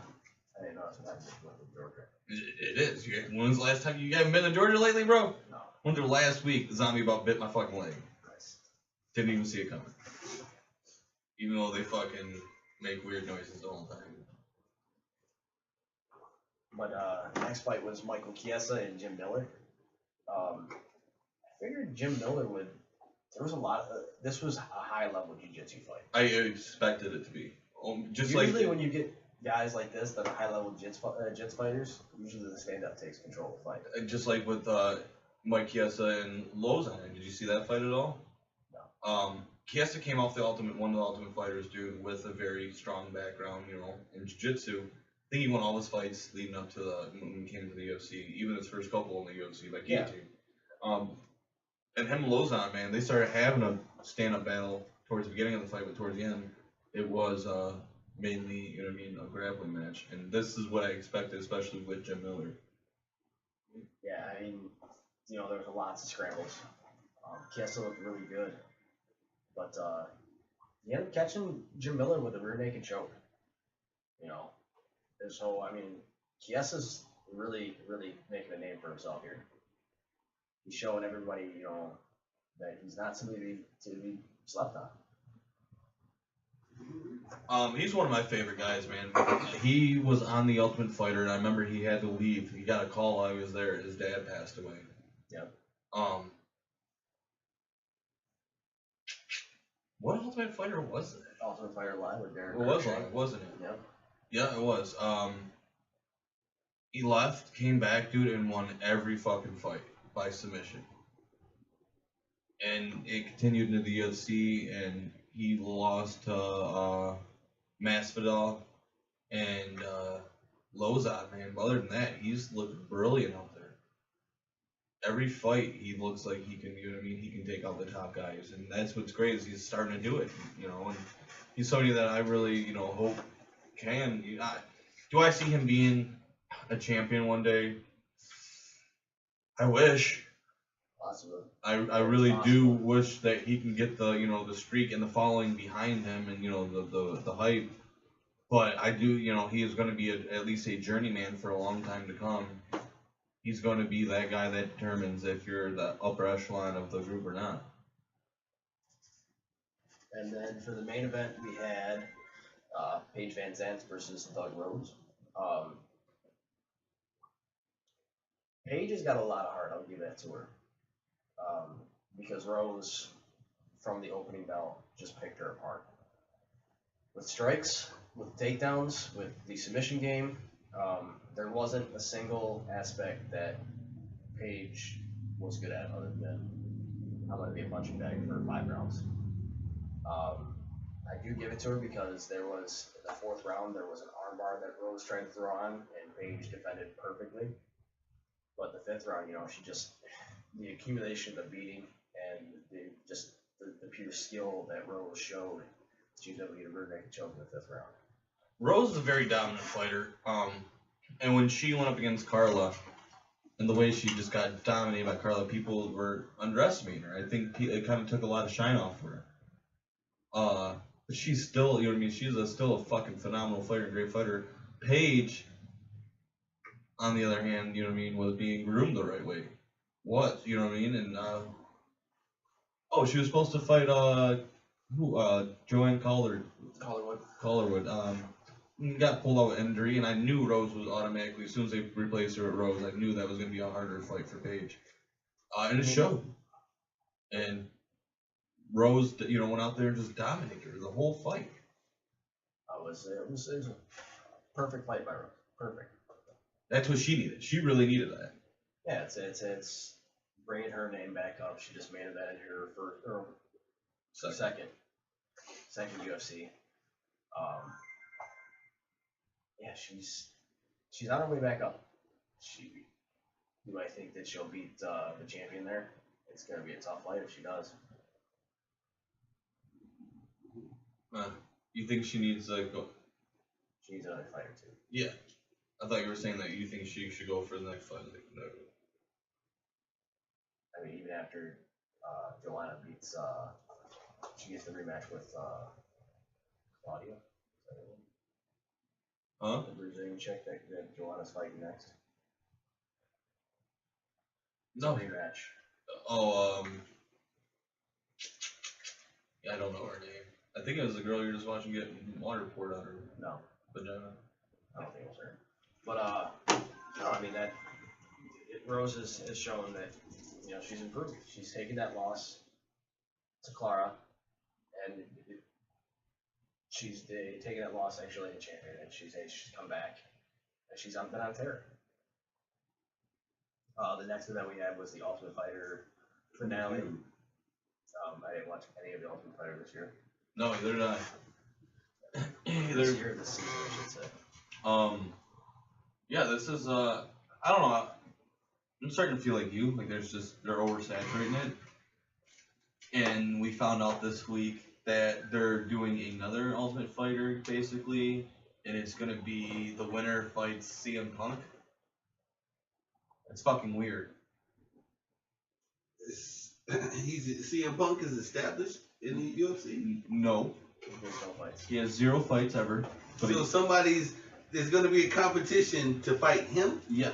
I didn't know that's what happened with Georgia. It is. When's the last time you haven't been to Georgia lately, bro? No. Went there last week. The zombie about bit my fucking leg. Nice. Didn't even see it coming. Even though they fucking make weird noises the whole time. But next fight was Michael Chiesa and Jim Miller. I figured Jim Miller would. There was a lot of. This was a high level jiu-jitsu fight. I expected it to be. Just Usually like when you get guys like this that are high level jiu-jitsu fighters, usually the stand-up takes control of the fight. just like with Mike Chiesa and Lozon. Did you see that fight at all? No. Chiesa came off one of the Ultimate Fighters, dude, with a very strong background, in jiu-jitsu. I think he won all his fights leading up to when he came to the UFC, even his first couple in the UFC by guillotine. And him and Lozon, man, they started having a stand-up battle towards the beginning of the fight, but towards the end, it was mainly, a grappling match. And this is what I expected, especially with Jim Miller. Yeah, I mean, there was lots of scrambles. Chiesa looked really good, but he ended up catching Jim Miller with a rear naked choke. So I mean, Chiesa's really, really making a name for himself here. He's showing everybody, that he's not somebody to be slept on. He's one of my favorite guys, man. He was on The Ultimate Fighter, and I remember he had to leave. He got a call while he was there. His dad passed away. Yep. What Ultimate Fighter was it? Ultimate Fighter Live with Darren. It was Cruikshank. live, wasn't it? Yep. Yeah, it was. He left, came back, dude, and won every fucking fight by submission. And it continued into the UFC, and he lost to Masvidal and Lozon, man. But other than that, he's looked brilliant out there. Every fight, he looks like he can, he can take out the top guys, and that's what's great is he's starting to do it, and he's somebody that I really, hope can. Do I see him being a champion one day? I wish. Possibly. I really do wish that he can get the the streak and the following behind him and the hype. But I do he is going to be at least a journeyman for a long time to come. He's going to be that guy that determines if you're the upper echelon of the group or not. And then for the main event, we had Paige Van Zandt versus Doug Rhodes. Paige has got a lot of heart. I'll give that to her. Because Rose, from the opening bell, just picked her apart. With strikes, with takedowns, with the submission game, there wasn't a single aspect that Paige was good at other than I'm going to be a punching bag for 5 rounds. I do give it to her because there was, in the 4th round, there was an armbar that Rose tried to throw on, and Paige defended perfectly. But the 5th round, she just, the accumulation of the beating and the pure skill that Rose showed, she was able to get a rear naked choke in the 5th round. Rose is a very dominant fighter. And when she went up against Carla, and the way she just got dominated by Carla, people were underestimating her. I think it kind of took a lot of shine off her. But she's still, she's still a fucking phenomenal fighter, and great fighter. Paige, on the other hand, was being groomed the right way. And she was supposed to fight Joanne Calderwood. Got pulled out with injury, and I knew Rose was automatically, as soon as they replaced her with Rose, I knew that was going to be a harder fight for Paige. And it showed. And Rose, went out there and just dominated her the whole fight. It was a perfect fight by Rose. Perfect. That's what she needed. She really needed that. Yeah, it's bringing her name back up. She just main evented her second UFC. Yeah, she's on her way back up. Do I think that she'll beat the champion there? It's gonna be a tough fight if she does. You think she needs to go? She needs another fight or two. Yeah. I thought you were saying that you think she should go for the next fight. Like, no. I mean, even after Joanna beats, she gets the rematch with Claudia. Is that her name? Huh? The Brazilian chick that Joanna's fighting next. No. Rematch. Oh, yeah, I don't know her name. I think it was the girl you were just watching get water poured on her No, vagina. I don't think it was her. But no, I mean Rose has shown that she's improved. She's taken that loss to Clara, and she's taken that loss actually in champion, and she's come back, and she's been on terror. The next one that we had was the Ultimate Fighter finale. I didn't watch any of the Ultimate Fighter this year. No, neither did I. This season, I should say. Yeah, this is I don't know. I'm starting to feel like you. Like they're oversaturating it. And we found out this week that they're doing another Ultimate Fighter basically, and it's gonna be the winner fights CM Punk. It's fucking weird. CM Punk is established in the UFC. No, There's no fights. he has 0 fights ever. But So there's going to be a competition to fight him. yeah.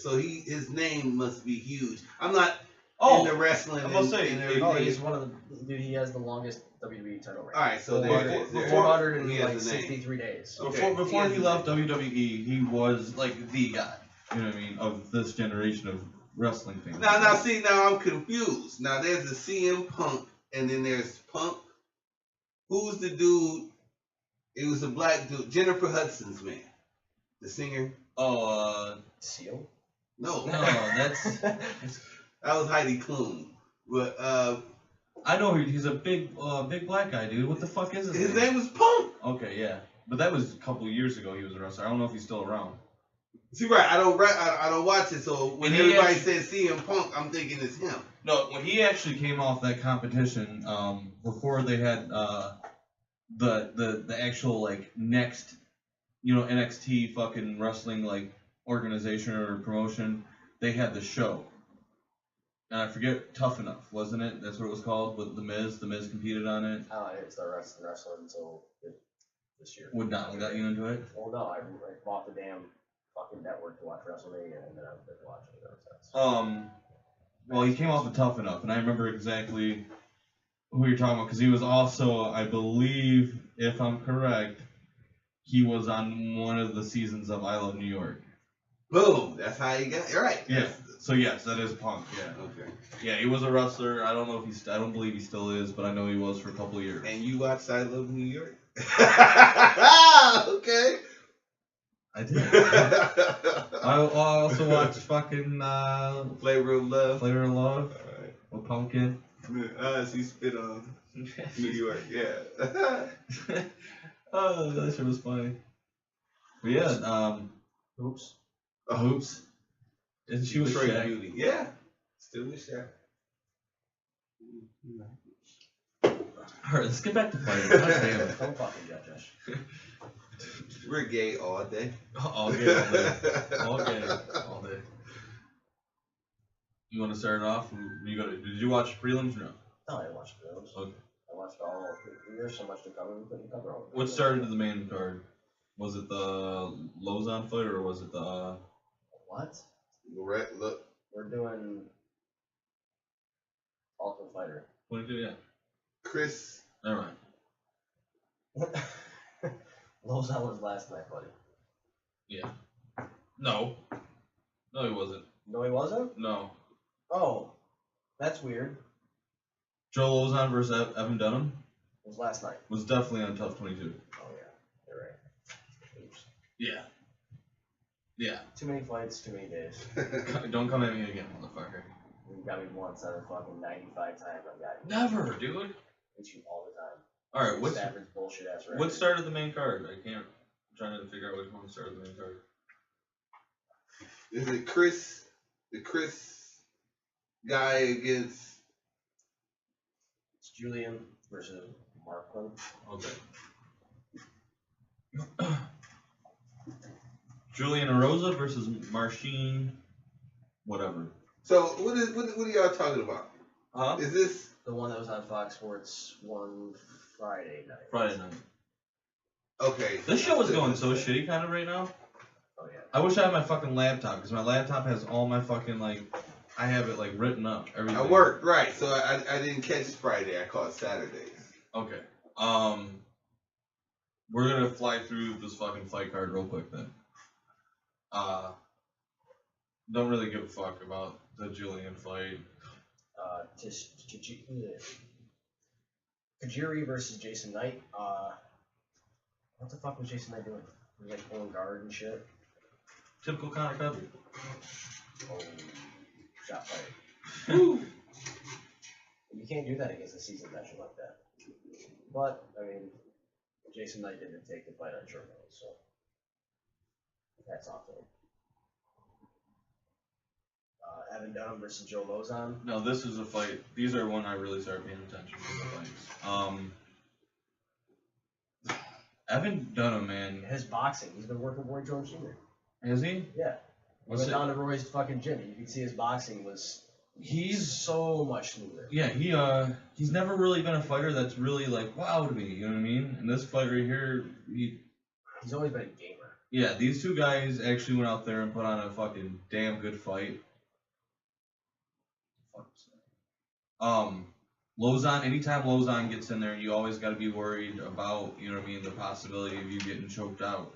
So his name must be huge. I'm not into Oh, wrestling. I must say, and Oh, everything. he's one of the dude. He has the longest WWE title reign. All right, so Before- 463 days. Okay. before he has a left name. WWE, he was like the guy. You know what I mean? Of this generation of wrestling fans. Now I'm confused. Now there's the CM Punk, and then there's Punk. Who's the dude? It was a black dude, Jennifer Hudson's man, the singer. Oh, Seal? No, no, that's. that was Heidi Klum. But I know he's a big black guy, dude. What the fuck is his name was Punk. Okay, yeah, but that was a couple of years ago. He was a wrestler. I don't know if he's still around. See, right? I don't watch it. So when And he everybody actually- says CM Punk, I'm thinking it's him. No, when he actually came off that competition, before they had the actual like next, NXT fucking wrestling like organization or promotion, they had the show. And I forget, Tough Enough, wasn't it? That's what it was called. With The Miz competed on it. I didn't start wrestling until this year. Would not got you into it. Well, no, I bought the damn fucking network to watch WrestleMania, and then I've been watching it ever since. Well, he came off of Tough Enough, and I remember exactly who you're talking about because he was also, I believe, if I'm correct, he was on one of the seasons of I Love New York. Boom. That's how he got it. Right. Yeah. So yes, that is Punk. Yeah. Okay. Yeah, he was a wrestler. I don't know if I don't believe he still is, but I know he was for a couple of years. And you watched I Love New York? Okay. I did. I also watched fucking Flavor of Love. Flavor of Love Alright. with Pumpkin. She spit on New York, yeah. Oh, that shit was funny. But yeah, Oops. Hoops. And she was Detroit Shaq. Beauty. Yeah. Still with Shaq. Alright, let's get back to fighting. God damn it. Don't fucking judge us. We're gay all day. All day, all day. All day, all day. You want to start it off? Did you watch prelims or no? No, I didn't watch those. Okay. I watched all. There's so much to cover. We couldn't cover all. What started the main card? Was it the Lozon fight or was it the? What? Look. We're doing Ultimate Fighter. 22? Yeah. Chris. Never mind. Lozon was last night, buddy. Yeah. No. No, he wasn't. No, he wasn't. No. Oh, that's weird. Joe Lozon versus Evan Dunham It was last night. was definitely on Tough 22. Oh yeah, you're right. Oops. Yeah. Yeah. Too many fights, too many days. Don't come at me again, motherfucker. You got me once out of fucking 95 times. I've got you. Never, dude. Beat you all the time. All right. This average bullshit ass record. What started the main card? I'm trying to figure out which one started the main card. Is it Chris? The Chris guy against. It's Julian versus Markman. Okay. Julian Erosa versus Marcin, whatever. So what are y'all talking about? Huh? Is this The one that was on Fox Sports one Friday night. Friday night. okay? This show is going so shitty kind of right now. Oh yeah. I wish I had my fucking laptop, because my laptop has all my fucking, like, I have it, like, written up, everything. I worked, right, so I didn't catch Friday, I caught Saturdays. Okay. We're gonna fly through this fucking fight card real quick then. Don't really give a fuck about the Julian fight. Kajiri versus Jason Knight. What the fuck was Jason Knight doing? He was like pulling guard and shit. Typical Conor Covey. Oh, shot fight. You can't do that against a seasoned veteran like that. But, I mean, Jason Knight didn't take the fight on short notice, so that's off to him. Evan Dunham versus Joe Lozon. No, this is a fight. These are when I really started paying attention to the fights. Evan Dunham, man. His boxing, he's been working with Roy Jones Jr. Has he? Yeah. He What's went it? down to Roy's fucking gym, and you can see his boxing was so much smoother. Yeah, he's never really been a fighter that's really like wowed me, you know what I mean? And this fight right here, He's always been a gamer. yeah, these two guys actually went out there and put on a fucking damn good fight. Lozon, anytime Lozon gets in there, you always got to be worried about, you know what I mean, the possibility of you getting choked out.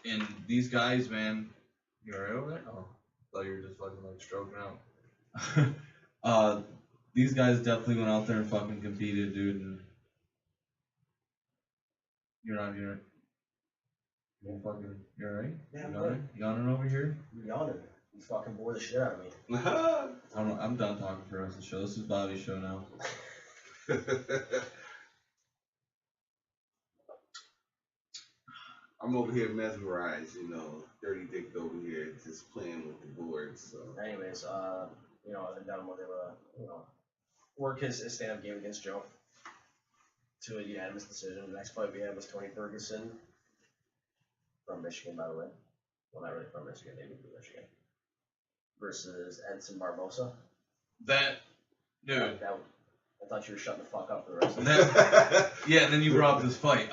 And these guys, man, you alright over there? Oh, thought you were just fucking like stroking out. These guys definitely went out there and fucking competed, dude. And you're alright? Yeah, I'm Yawning over here? You yawning. You fucking bore the shit out of me. I'm done talking for the rest of the show. This is Bobby's show now. I'm over here mesmerized, Dirty Dick over here just playing with the boards. So. Anyways, Evan Dunham was able to, work his stand-up game against Joe to a unanimous decision. The next fight we had was Tony Ferguson from Michigan, by the way. Well, not really from Michigan, they moved to Michigan. Versus Edson Barbosa. Dude. I thought you were shutting the fuck up for the rest of Yeah, and then you brought up this fight.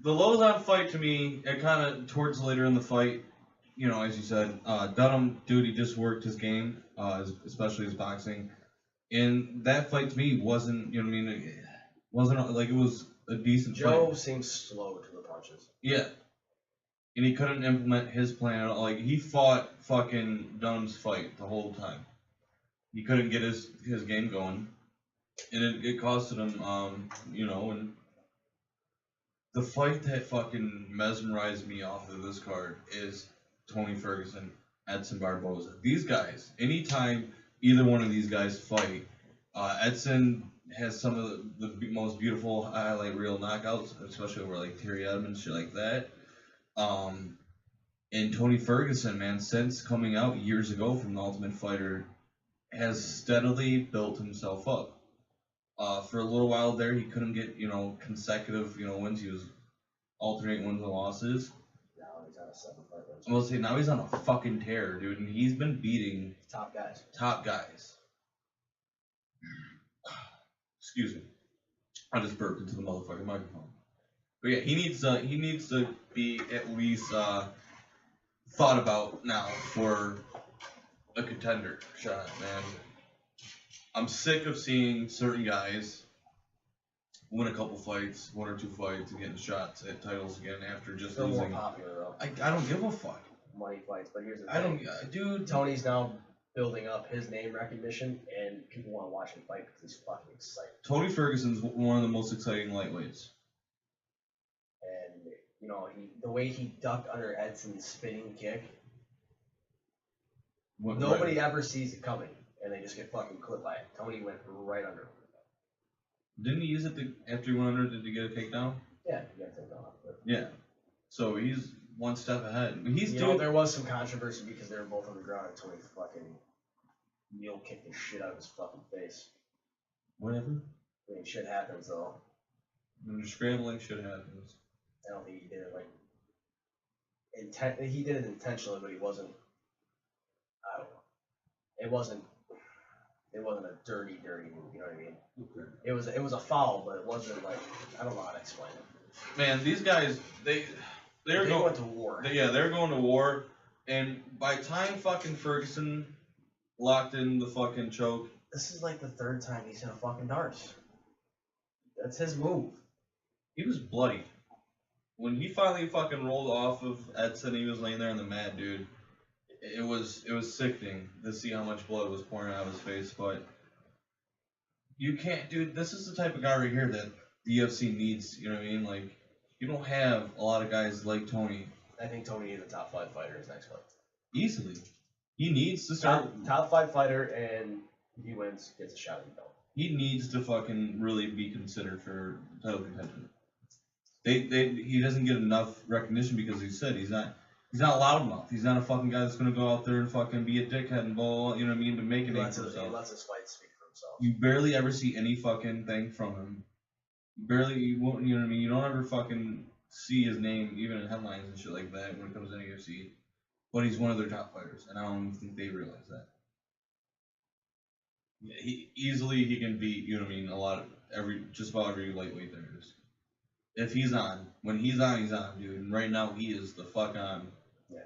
The Lozon fight to me, it kind of towards later in the fight, as you said, Dunham, dude, he just worked his game, especially his boxing. And that fight to me wasn't, wasn't like it was a decent fight. Joe seems slow to the punches. Yeah. And he couldn't implement his plan at all. Like, he fought fucking Dunham's fight the whole time. He couldn't get his game going. And it costed him, and the fight that fucking mesmerized me off of this card is Tony Ferguson, Edson Barbosa. These guys, anytime either one of these guys fight, Edson has some of the most beautiful highlight reel knockouts, especially over like Terry Edmonds, shit like that. And Tony Ferguson, man, since coming out years ago from The Ultimate Fighter, has steadily built himself up. For a little while there, he couldn't get, consecutive, wins. He was alternating wins and losses. Now he's on a 7-fight win. I'm gonna say now he's on a fucking tear, dude, and he's been beating Top guys. Excuse me. I just burped into the motherfucking microphone. But yeah, he needs to be at least thought about now for a contender shot, man. I'm sick of seeing certain guys win a couple fights, 1 or 2 fights, and getting shots at titles again after just Still more losing. popular though. I don't give a fuck. Money fights, but here's the I thing. don't, dude. Tony's now building up his name recognition, and people want to watch him fight because he's fucking excited. Tony Ferguson's one of the most exciting lightweights. And the way he ducked under Edson's spinning kick, nobody ever sees it coming, and they just get fucking clipped by it. Tony went right under him. Didn't he use it after he went under? Did he get a takedown? Yeah, you got to take off. But Yeah. So he's one step ahead. He's there was some controversy because they were both on the ground, and Tony fucking Neil kicked the shit out of his fucking face. Whatever. I mean, shit happens though. When you're scrambling, shit happens. I don't think he did it like he did it intentionally, but he wasn't. I don't know. It wasn't a dirty move. You know what I mean? Okay. It was a foul, but it wasn't like I don't know how to explain it. Man, these guys, they're They going. went to war. They're going to war, and by time fucking Ferguson locked in the fucking choke, This is like the third time he's hit a fucking darts. That's his move. he was bloody. When he finally fucking rolled off of Edson, he was laying there on the mat, dude. It was sickening to see how much blood was pouring out of his face, but you can't, dude. This is the type of guy right here that the UFC needs. You know what I mean? Like, you don't have a lot of guys like Tony. I think Tony is a top 5 fighter in his next fight. Easily, he needs to start. Top 5 fighter, and if he wins, gets a shot at the belt. He needs to fucking really be considered for title contention. He doesn't get enough recognition because he said he's not loud enough. He's not a fucking guy that's gonna go out there and fucking be a dickhead and ball, you know what I mean, to make a name for He himself. lets his fight speak for himself. You barely ever see any fucking thing from him. You know what I mean? You don't ever fucking see his name even in headlines and shit like that when it comes to UFC. But he's one of their top fighters, and I don't think they realize that. Yeah, he can beat, you know what I mean, just about every lightweight there is. If he's on. When he's on, dude. And right now he is the fuck on. Yeah.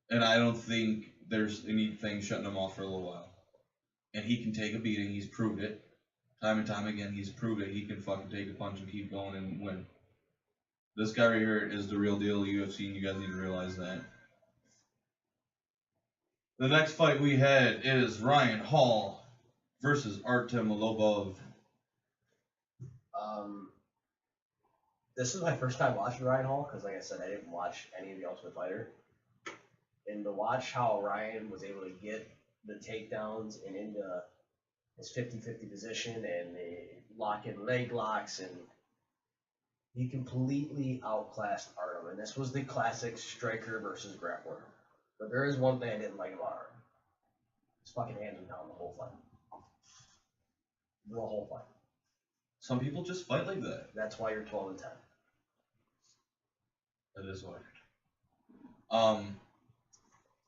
And I don't think there's anything shutting him off for a little while. And he can take a beating, he's proved it. Time and time again, he's proved it. He can fucking take a punch and keep going and win. This guy right here is the real deal UFC, and you guys need to realize that. The next fight we had is Ryan Hall versus Artem Lobov. This is my first time watching Ryan Hall because, like I said, I didn't watch any of the Ultimate Fighter. And to watch how Ryan was able to get the takedowns and into his 50-50 position and the lock-in leg locks, and he completely outclassed Artem. And this was the classic striker versus grappler. But there is one thing I didn't like about Artem. His fucking hands were down the whole fight. The whole fight. Some people just fight like that. That's why you're 12-10. That is why. I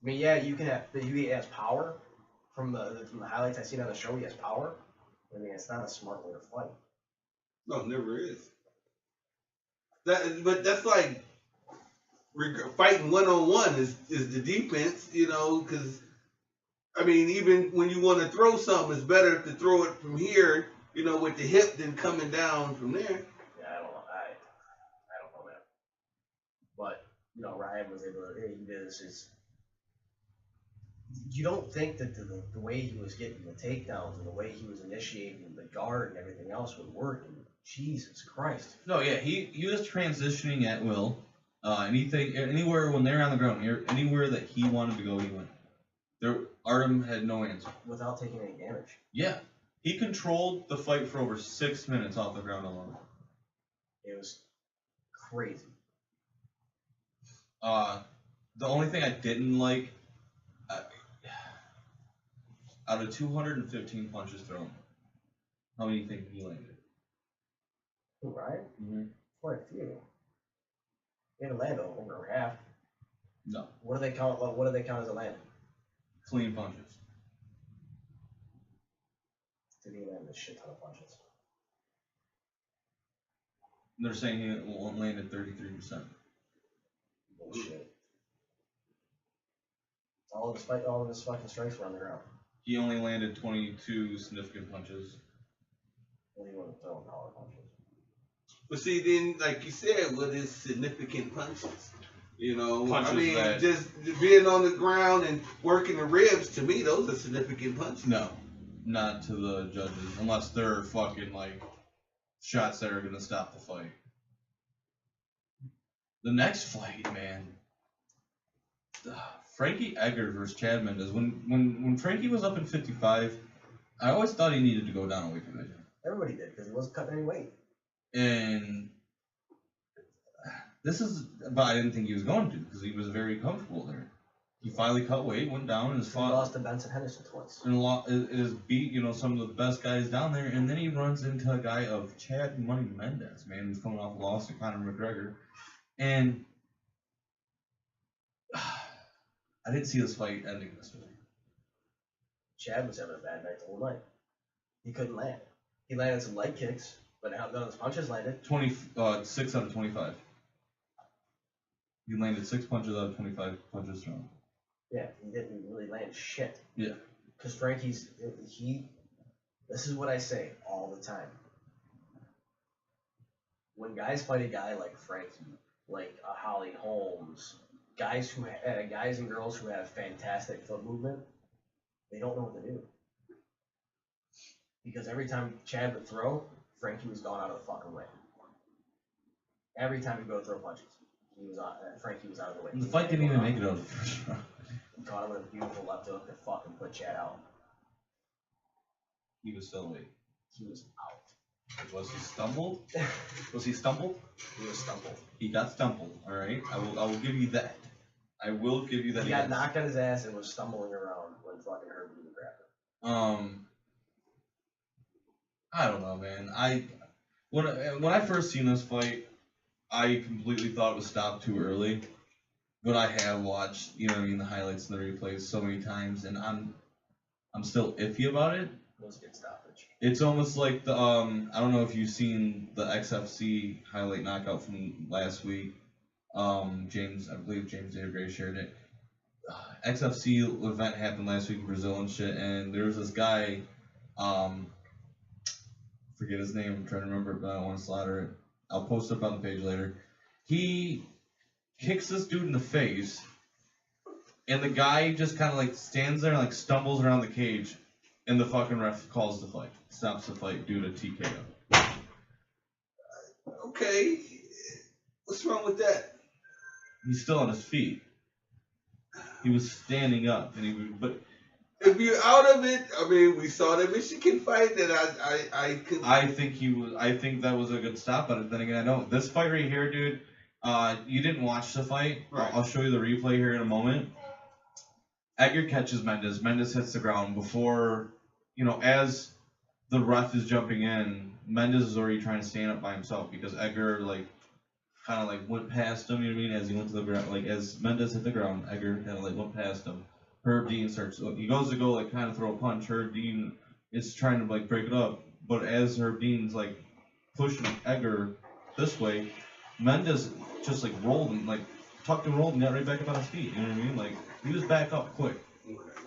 mean, yeah, you he has power from the highlights I seen on the show. He has power. I mean, it's not a smart way to fight. No, it never is. But that's like fighting one-on-one is the defense, you know, because, I mean, even when you want to throw something, it's better to throw it from here, you know, with the hip than coming down from there. Yeah, I don't know. I don't know, man. But, you know, Ryan was able to, he did this. You don't think that the way he was getting the takedowns and the way he was initiating the guard and everything else would work. And Jesus Christ. No, yeah, he was transitioning at will. Anywhere when they're on the ground, anywhere that he wanted to go, he went. Artem had no answer. Without taking any damage. Yeah, he controlled the fight for over 6 minutes off the ground alone. It was crazy. The only thing I didn't like, out of 215 punches thrown, how many do you think he landed? Who, Ryan? Mm-hmm. Quite a few. He had a land over half. No. What do they count as a land? Clean punches. Did he land a shit ton of punches? They're saying he landed 33%. Bullshit. All of his fucking strikes were on the ground. He only landed 22 significant punches. Well, he wasn't throwing power punches. But see, then, like you said, what is significant punches? You know, Punches I mean, that- just being on the ground and working the ribs, to me, those are significant punches. No, not to the judges, unless they're fucking like shots that are gonna stop the fight. The next fight, man. Frankie Edgar versus Chad Mendes. When Frankie was up in 55, I always thought he needed to go down a weight division. Everybody did because he wasn't cutting any weight. And but I didn't think he was going to because he was very comfortable there. He finally cut weight, went down, and He fought. lost to Benson Henderson twice. And is beat, some of the best guys down there, and then he runs into a guy of Chad Money Mendez, man, who's coming off a loss to Conor McGregor, and I didn't see this fight ending this way. Chad was having a bad night the whole night. He couldn't land. He landed some leg kicks, but none of his punches landed. 6 out of 25. He landed 6 punches out of 25 punches thrown. Yeah, he didn't really land shit. Yeah. Because Frankie's, this is what I say all the time. When guys fight a guy like Frankie, like a Holly Holmes, guys and girls who have fantastic foot movement, they don't know what to do. Because every time Chad would throw, Frankie was gone out of the fucking way. Every time he'd go throw punches, Frankie was out of the way. And the fight didn't even make it out of the first round. He caught him with a beautiful left hook that fucking put Chad out. He was still awake. He was out. Was he stumbled? Was he stumbled? He was stumbled. He got stumbled. All right. I will give you that. I will give you that. He got knocked on his ass and was stumbling around when fucking Herb Dean grabbed him. I don't know, man. When I first seen this fight, I completely thought it was stopped too early. But I have watched, the highlights and the replays so many times, and I'm still iffy about it. It was a good stoppage. It's almost like the I don't know if you've seen the XFC highlight knockout from last week. I believe James David Gray shared it. XFC event happened last week in Brazil and shit, and there was this guy, forget his name, I'm trying to remember it, but I don't want to slaughter it. I'll post it up on the page later. He kicks this dude in the face, and the guy just kind of like stands there and like stumbles around the cage, and the fucking ref calls the fight, stops the fight due to TKO. Okay, what's wrong with that? He's still on his feet. He was standing up, but if you're out of it, I mean, we saw the Michigan fight that I could. I think that was a good stop, but then again, I don't. This fight right here, dude. You didn't watch the fight. Right. I'll show you the replay here in a moment. Edgar catches Mendez. Mendez hits the ground before, as the ref is jumping in. Mendez is already trying to stand up by himself because Edgar kind of went past him. You know what I mean? As he went to the ground, as Mendez hit the ground, Edgar kind of went past him. Herb Dean he goes to go kind of throw a punch. Herb Dean is trying to break it up, but as Herb Dean's pushing Edgar this way, Mendez just rolled and tucked and rolled and got right back up on his feet. You know what I mean? He was back up quick.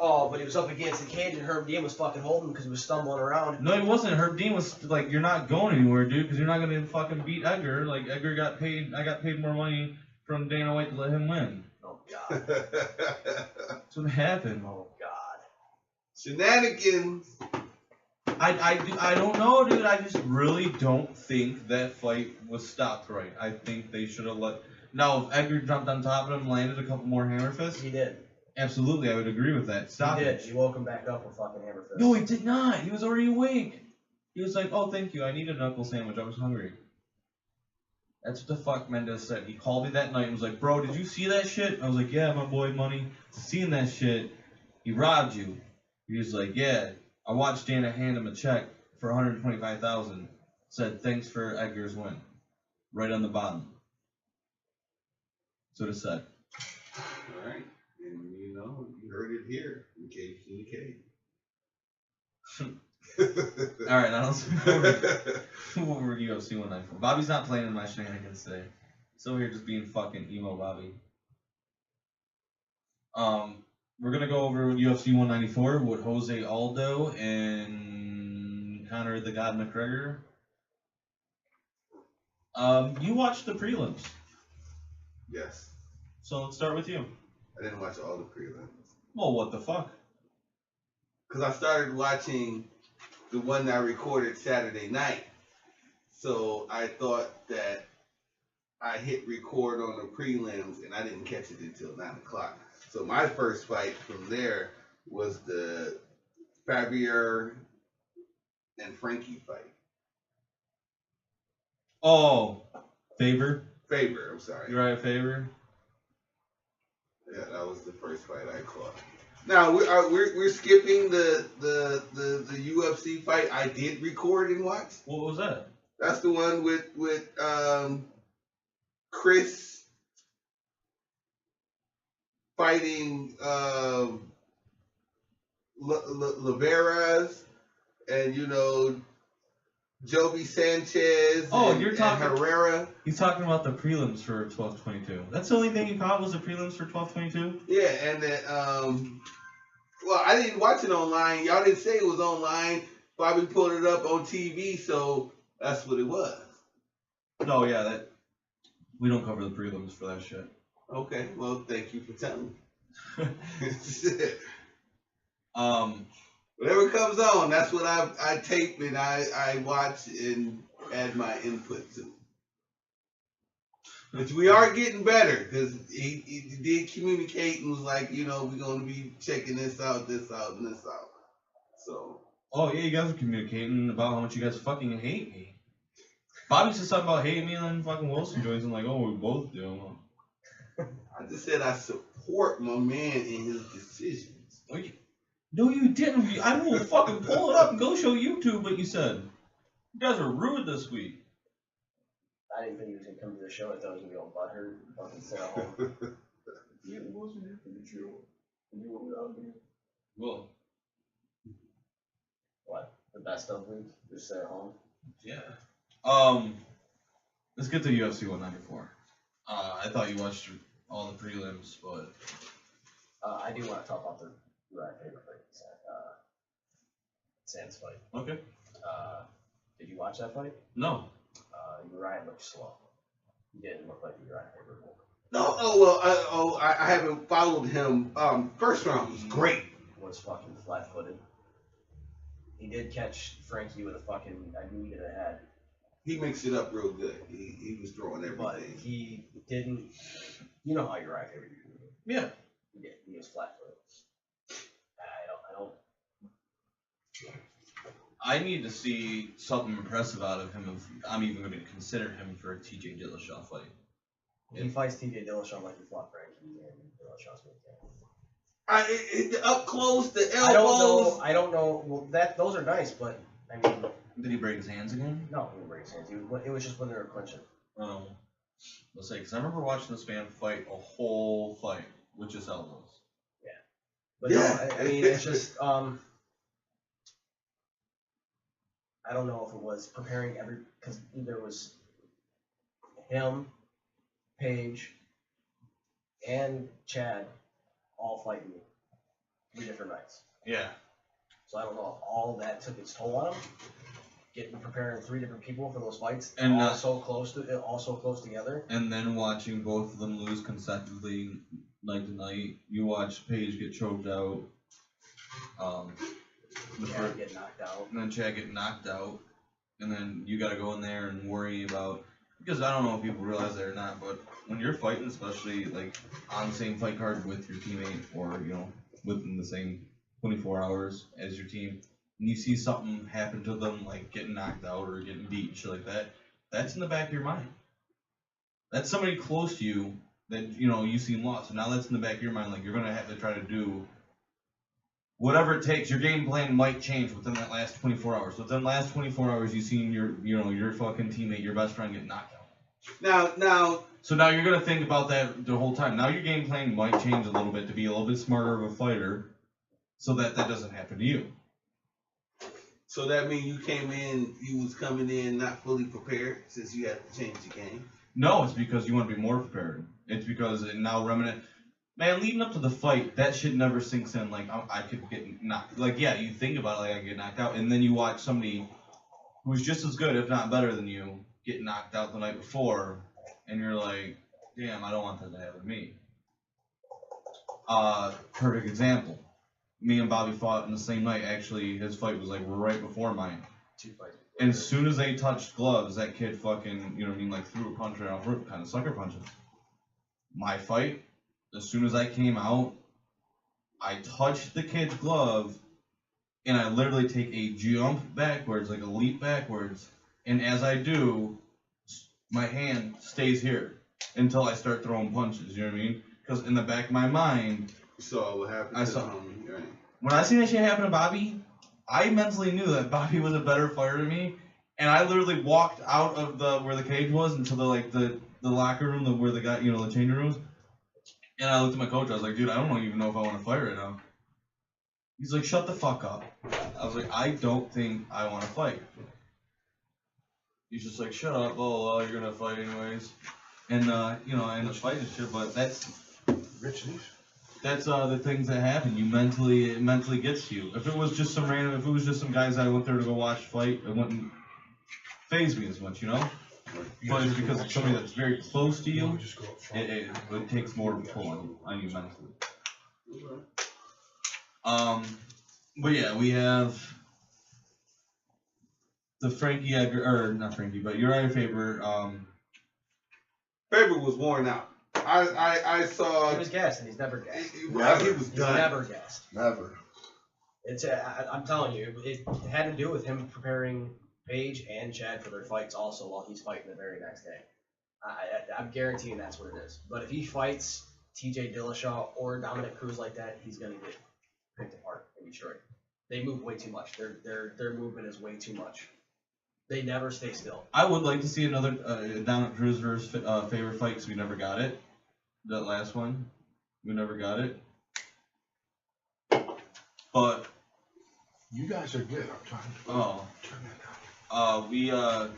Oh, but he was up against the cage and Herb Dean was fucking holding him because he was stumbling around. No, he wasn't. Herb Dean was you're not going anywhere, dude, because you're not gonna fucking beat Edgar. Edgar got paid. I got paid more money from Dana White to let him win. Oh God. That's what happened. Oh God. Shenanigans. I don't know, dude. I just really don't think that fight was stopped right. I think they should have let. Now, if Edgar jumped on top of him, landed a couple more hammer fists, He did. absolutely, I would agree with that. Stop He did. it. He woke him back up with fucking hammer fist. No, he did not. He was already awake. He was like, "Oh, thank you. I need a knuckle sandwich. I was hungry." That's what the fuck Mendez said. He called me that night and was like, "Bro, did you see that shit?" I was like, "Yeah, my boy, Money. Seen that shit. He robbed you." He was like, "Yeah. I watched Dana hand him a check for $125,000. Said thanks for Edgar's win." Right on the bottom. So it said. All right, and you heard it here in Cage in the Cave. All right, now let's move over to UFC 194. Bobby's not playing in my shenanigans today. Still here just being fucking emo Bobby. We're gonna go over UFC 194 with Jose Aldo and Conor the God McGregor. You watched the prelims, Yes, so let's start with you. I didn't watch all the prelims Well, what the fuck? because I started watching the one that I recorded Saturday night. So I thought that I hit record on the prelims and I didn't catch it until 9 o'clock. So my first fight from there was the Fabier and Frankie fight. Oh, Faber. Faber, I'm sorry. You right, Faber? Yeah, that was the first fight I caught. Now we're skipping the UFC fight I did record and watch. What was that? That's the one with Chris fighting Laveras and Joby Sanchez Oh, and, you're talking- and Herrera. He's talking about the prelims for 12/22. That's the only thing you caught was the prelims for 12/22? Yeah, and then well, I didn't watch it online. Y'all didn't say it was online. Bobby pulled it up on TV, so that's what it was. No, yeah, we don't cover the prelims for that shit. Okay, well, thank you for telling me. Whatever comes on, that's what I tape and I watch and add my input to. Which we are getting better because he did communicate and was like, we're going to be checking this out, and this out. So. Oh, yeah, you guys are communicating about how much you guys fucking hate me. Bobby said something about hating me, and then fucking Wilson joins and like, oh, we both do. I just said I support my man in his decisions. No, you didn't. I will fucking pull it up and go show YouTube what you said. You guys are rude this week. I didn't think he was gonna come to the show. I thought he was gonna be all butthurt, fucking sit at home. It wasn't here for the show. You were without me. Well, What? The best of week? Just sit at home. yeah. Let's get to UFC 194. I thought you watched all the prelims, but I do want to talk about the Uriah Faber fight. Sam's fight. okay. Did you watch that fight? No. Uriah looked slow. He didn't look like Uriah Faber. No, I haven't followed him. First round was great. Was fucking flat-footed. He did catch Frankie with a knee to the head. He mixed it up real good. He was throwing But everything. he didn't. You know how Uriah Faber do. Yeah. He was flat-footed. I don't. I need to see something impressive out of him if I'm even going to consider him for a TJ Dillashaw fight. He fights TJ Dillashaw like he fought Frankie, and Dillashaw's good. Up close, the elbows. I don't know. Well, those are nice, but I mean. Did he break his hands again? No, he didn't break his hands. It was just when they were clinching. Let's say, because I remember watching this man fight a whole fight with just elbows. Yeah. But yeah. No, I mean, it's just, I don't know if it was preparing because there was him, Paige, and Chad all fighting 3 different nights. Yeah. So I don't know if all that took its toll on him. Preparing 3 different people for those fights, and all so close together. And then watching both of them lose consecutively night to night. You watch Paige get choked out. Chad get knocked out. And then Chad get knocked out. And then you got to go in there and worry about, because I don't know if people realize that or not, but when you're fighting, especially like on the same fight card with your teammate or within the same 24 hours as your team, and you see something happen to them, like getting knocked out or getting beat and shit like that, that's in the back of your mind. That's somebody close to you that, you seem lost. So now that's in the back of your mind, like you're going to have to try to do whatever it takes. Your game plan might change within that last 24 hours. Within the last 24 hours, you've seen your fucking teammate, your best friend get knocked out. Now. So now you're going to think about that the whole time. Now your game plan might change a little bit to be a little bit smarter of a fighter so that doesn't happen to you. So that means you was coming in not fully prepared since you had to change the game? No, it's because you want to be more prepared. It's because now remnant. Man, leading up to the fight, that shit never sinks in. Like, I could get knocked. Like, yeah, you think about it like I could get knocked out. And then you watch somebody who's just as good, if not better than you, get knocked out the night before. And you're like, damn, I don't want that to happen to me. Perfect example. Me and Bobby fought in the same night. Actually, his fight was like right before mine. 2 fights. And as soon as they touched gloves, that kid fucking, like threw a punch right off rip, kind of sucker punches. My fight, as soon as I came out, I touched the kid's glove, and I literally take a jump backwards, like a leap backwards, and as I do, my hand stays here until I start throwing punches, you know what I mean? because in the back of my mind, So what happened I to saw- the homie? Right. when I seen that shit happen to Bobby, I mentally knew that Bobby was a better fighter than me, and I literally walked out of where the cage was into the locker room, where the guy, the changing rooms, and I looked at my coach. I was like, dude, I don't even know if I want to fight right now. He's like, shut the fuck up. I was like, I don't think I want to fight. He's just like, shut up, oh, well, you're gonna fight anyways, and I end up fighting shit, but that's the things that happen. It mentally gets to you. If it was just some guys I went there to go watch fight, it wouldn't phase me as much, But it's because it's somebody that's very close to you, it takes more of a pull on you mentally. But yeah, we have the Frankie Edgar, or not Frankie, but Uriah Faber. Faber was worn out. I saw. He was gassed, and he's never gassed. He was He's done. never gassed. Never. I'm telling you, it had to do with him preparing Paige and Chad for their fights also while he's fighting the very next day. I'm guaranteeing that's what it is. But if he fights TJ Dillashaw or Dominic Cruz like that, he's gonna get picked apart and destroyed. They move way too much. Their movement is way too much. They never stay still. I would like to see another Dominic Cruz versus Faber fight because we never got it. That last one, we never got it. But You guys are good. I'm trying to turn that down.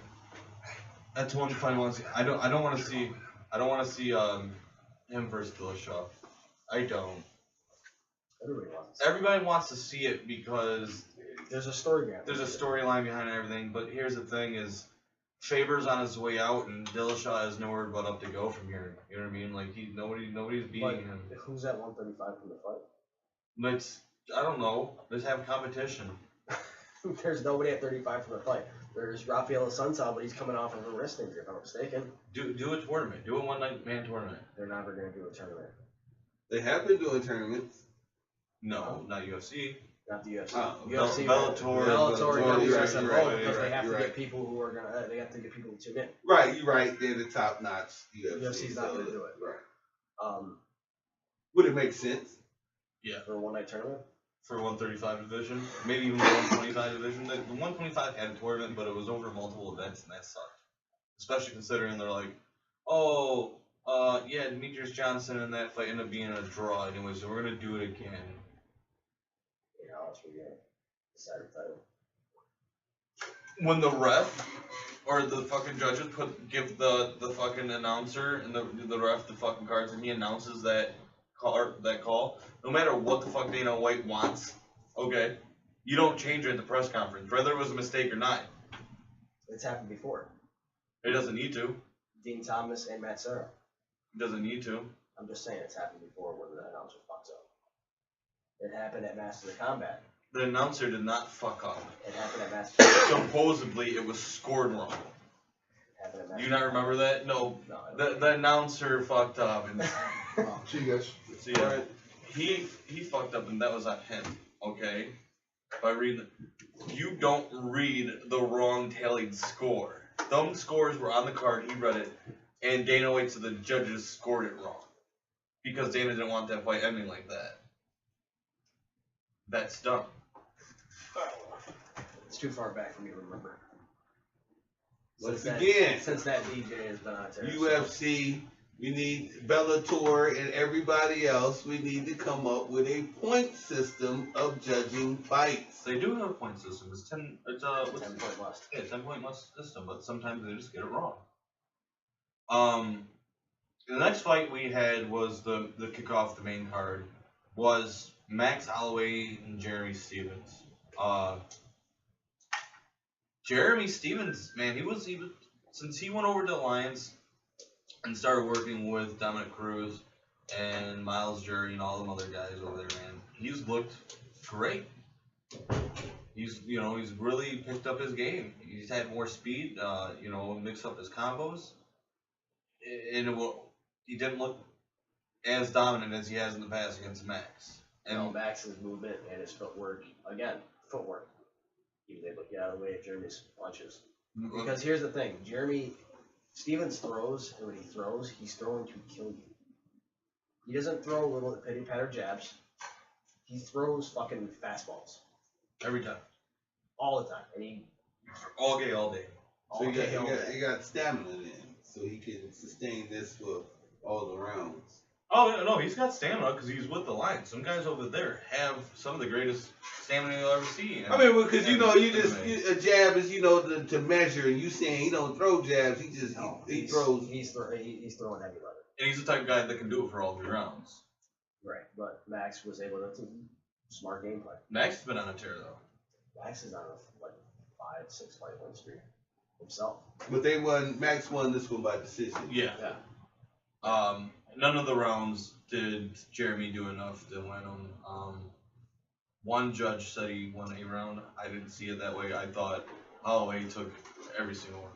That's one fight I want to see. I don't want to see him versus Dillashaw. I don't. Everybody wants to see it because There's a story behind it. there's a storyline behind everything. But here's the thing: is Faber's on his way out, and Dillashaw has nowhere but up to go from here. You know what I mean? Like nobody's beating But him. who's at 135 from the fight? But I don't know. Let's have competition. There's nobody at 35 from the fight. There's Rafael Assunção, but he's coming off of a wrist injury, if I'm not mistaken. Do a tournament. Do a one-night man tournament. They're never going to do a tournament. They have been doing tournaments. No, not UFC. Not the UFC. Oh, UFC, Bellator, Bellator, and you're right, WSM you're both right, because you're they have right, to you're get right. people who are gonna. They have to get people to tune in. Right, you're right. They're the top notch UFC. UFC's not gonna do it. Right. Would it make sense? For a one-night tournament. For 135 division, maybe even the 125 division. The 125 had a tournament, but it was over multiple events, and that sucked. Especially considering they're like, yeah, Demetrius Johnson and that fight ended up being a draw anyway, so we're gonna do it again. Yeah, that's what you're decided title. When the ref or the fucking judges give the fucking announcer and the ref the fucking cards, and he announces that call, no matter what the fuck Dana White wants, okay, you don't change it at the press conference, whether it was a mistake or not. It's happened before. It doesn't need to. Dean Thomas and Matt Serra. It doesn't need to. I'm just saying it's happened before when the announcer fucks up. It happened at Masters of Combat. The announcer did not fuck up. It happened at Masters of Combat. Supposedly, it was scored wrong. Do you not remember that? No. The announcer fucked up, and See you guys. so yeah, he fucked up, and that was on him. Okay, by reading, you don't read the wrong tallied score. Thumb scores were on the card. He read it, and Dana White said the judges scored it wrong because Dana didn't want that fight ending like that. That's dumb. It's too far back for me to remember. Once Since again, since that DJ has been on Terror. UFC, we need Bellator and everybody else. We need to come up with a point system of judging fights. They do have a point system. It's 10. It's what's 10 point must. Yeah, 10-point must system, but sometimes they just get it wrong. The next fight we had was the kickoff, the main card, was Max Holloway and Jeremy Stevens. Jeremy Stevens, man, he was since he went over to Alliance and started working with Dominic Cruz and Miles Jury and all them other guys over there, man. He's looked great. He's really picked up his game. He's had more speed, mixed up his combos, and he didn't look as dominant as he has in the past against Max. And Max's movement and his footwork, again, footwork. He was able to get out of the way of Jeremy's punches. Because here's the thing, Jeremy Stevens throws, and when he throws, he's throwing to kill you. He doesn't throw little pitty patter jabs. He throws fucking fastballs Every time. all the time, and he All day, all day. So all day, all day. you got stamina then, so he can sustain this for all the rounds. Oh no, he's got stamina because he's with the Lions. Some guys over there have some of the greatest stamina you'll ever see. I mean, because you know, MMA. a jab is to measure, and you saying he don't throw jabs, he just he throws. He's throwing heavy leather. And he's the type of guy that can do it for all 3 rounds. Right, but Max was able to smart gameplay. Max has been on a tear though. Max is on a 5-6 fight win streak himself. But Max won this one by decision. Yeah. Yeah. None of the rounds did Jeremy do enough to win them. One judge said he won a round. I didn't see it that way. I thought Holloway took every single one.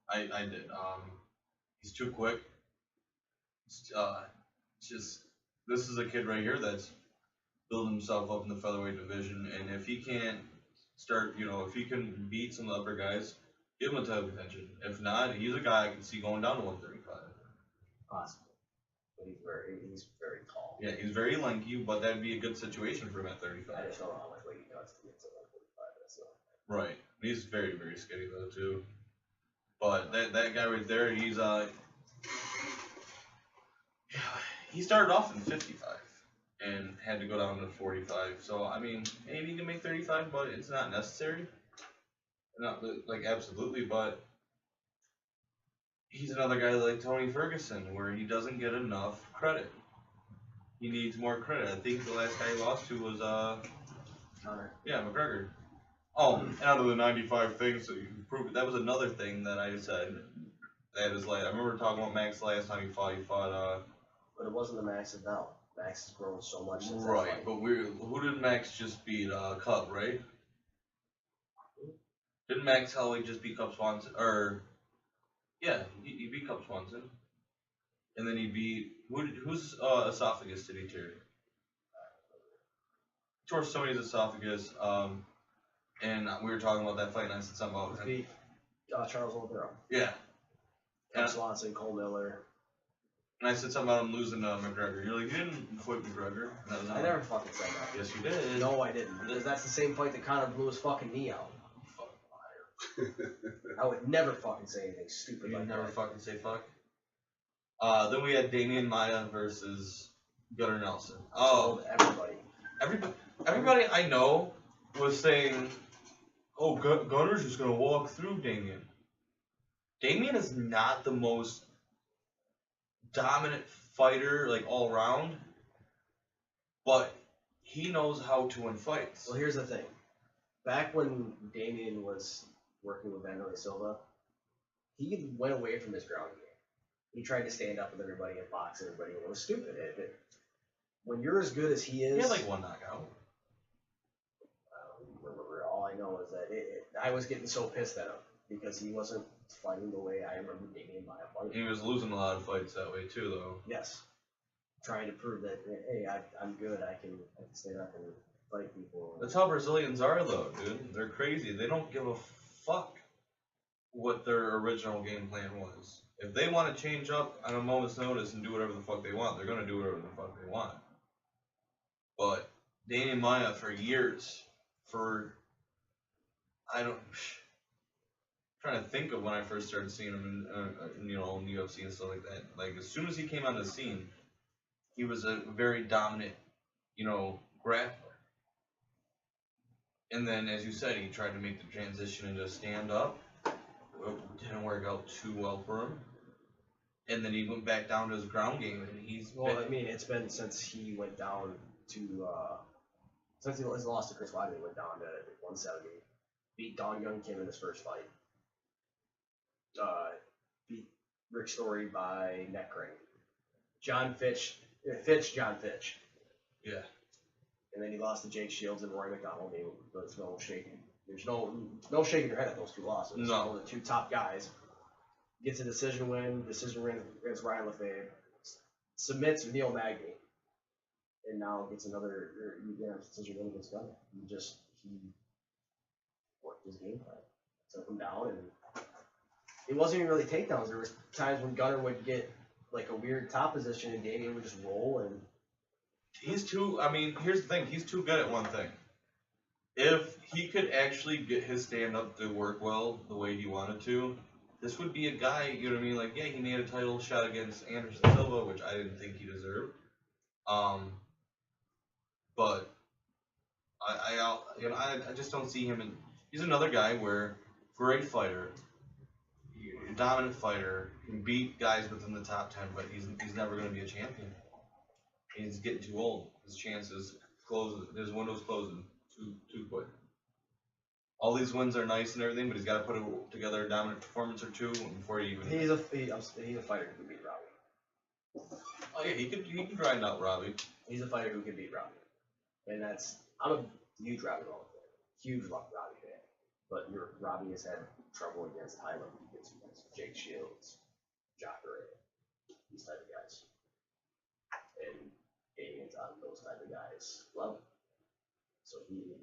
I did. He's too quick. Just this is a kid right here that's building himself up in the featherweight division, and if he can't start, if he can beat some of the upper guys, give him a title contention. If not, he's a guy I can see going down to 135. Possible. But he's very tall. Yeah, he's very lanky, but that'd be a good situation for him at 35. I just don't know how much weight he cuts to get to 145. So. Right. He's very, very skinny though too. But that guy right there, he started off in 55 and had to go down to 45. So I mean, maybe he can make 35, but it's not necessary. Not like absolutely, but he's another guy like Tony Ferguson, where he doesn't get enough credit. He needs more credit. I think the last guy he lost to was Conor. Yeah, McGregor. Oh, out of the 95 things that you can prove, that was another thing that I said. That is like, I remember talking about Max last time he fought. But it wasn't the Max of now. Max has grown so much since that Right, fight. but who did Max just beat? Cub, right? Didn't Max Holloway just beat Cub Swanson? Or yeah, he beat Cub Swanson, and then he beat whose esophagus did he tear? Tore somebody's esophagus. And we were talking about that fight, and I said something about Beat Charles Oliveira. Yeah. Cub Swanson, Cole Miller. And I said something about him losing to McGregor. You're like, you didn't fight McGregor. I never fucking said that. Yes, you did. No, I didn't. Because that's the same fight that Conor blew his fucking knee out. Fucking liar. I would never fucking say anything stupid You like never that. fucking say fuck. Then we had Damian Maia versus Gunnar Nelson. Told Everybody I know was saying, oh, Gunnar's just gonna walk through Damian. Damian is not the most dominant fighter, like all around, but he knows how to win fights. Well, here's the thing. Back when Damian was working with Vanderlei Silva, he went away from his ground game. He tried to stand up with everybody and box everybody, and it was stupid. When you're as good as he is, He had like one knockout. I don't remember. All I know is that I was getting so pissed at him because he wasn't fighting the way I remember Damian Maia fighting. He was losing a lot of fights that way too, though. Yes, trying to prove that hey, I'm good. I can stand up and fight people. That's how Brazilians are, though, dude. They're crazy. They don't give a fuck what their original game plan was. If they want to change up on a moment's notice and do whatever the fuck they want, they're gonna do whatever the fuck they want. But Damian Maia for years, I'm trying to think of when I first started seeing him in the UFC and stuff like that. Like as soon as he came on the scene, he was a very dominant, grappler. And then, as you said, he tried to make the transition into stand-up. It didn't work out too well for him. And then he went back down to his ground game, and he's... Well, I mean, it's been since he went down to... since his loss to Chris Weidman, he went down to 170. Beat Don Young Kim in his first fight. Beat Rick Story by neck crank. John Fitch. Yeah. And then he lost to Jake Shields and Roy McDonald. There's no shaking. There's no shaking your head at those two losses. No. The two top guys. Gets a decision win against Ryan Lefebvre. Submits Neil Magny. And now gets another decision win against Gunnar. He worked his game plan. Took him down, and it wasn't even really takedowns. There was times when Gunnar would get like a weird top position, and Damian would just roll and. He's too. I mean, here's the thing. He's too good at one thing. If he could actually get his stand up to work well the way he wanted to, this would be a guy. You know what I mean? Like, yeah, he made a title shot against Anderson Silva, which I didn't think he deserved. But I just don't see him. He's another guy where great fighter, dominant fighter, can beat guys within the top 10, but he's never going to be a champion. He's getting too old. His chances closing. His window's closing too quick. All these wins are nice and everything, but he's got to put together a dominant performance or two before he even. He's a fighter who can beat Robbie. Oh yeah, he can grind out Robbie. He's a fighter who can beat Robbie, and I'm a huge Robbie fan, but Robbie has had trouble against high level against Jake Shields, Jacare, these type of guys, and Damian's on those type of guys level. So he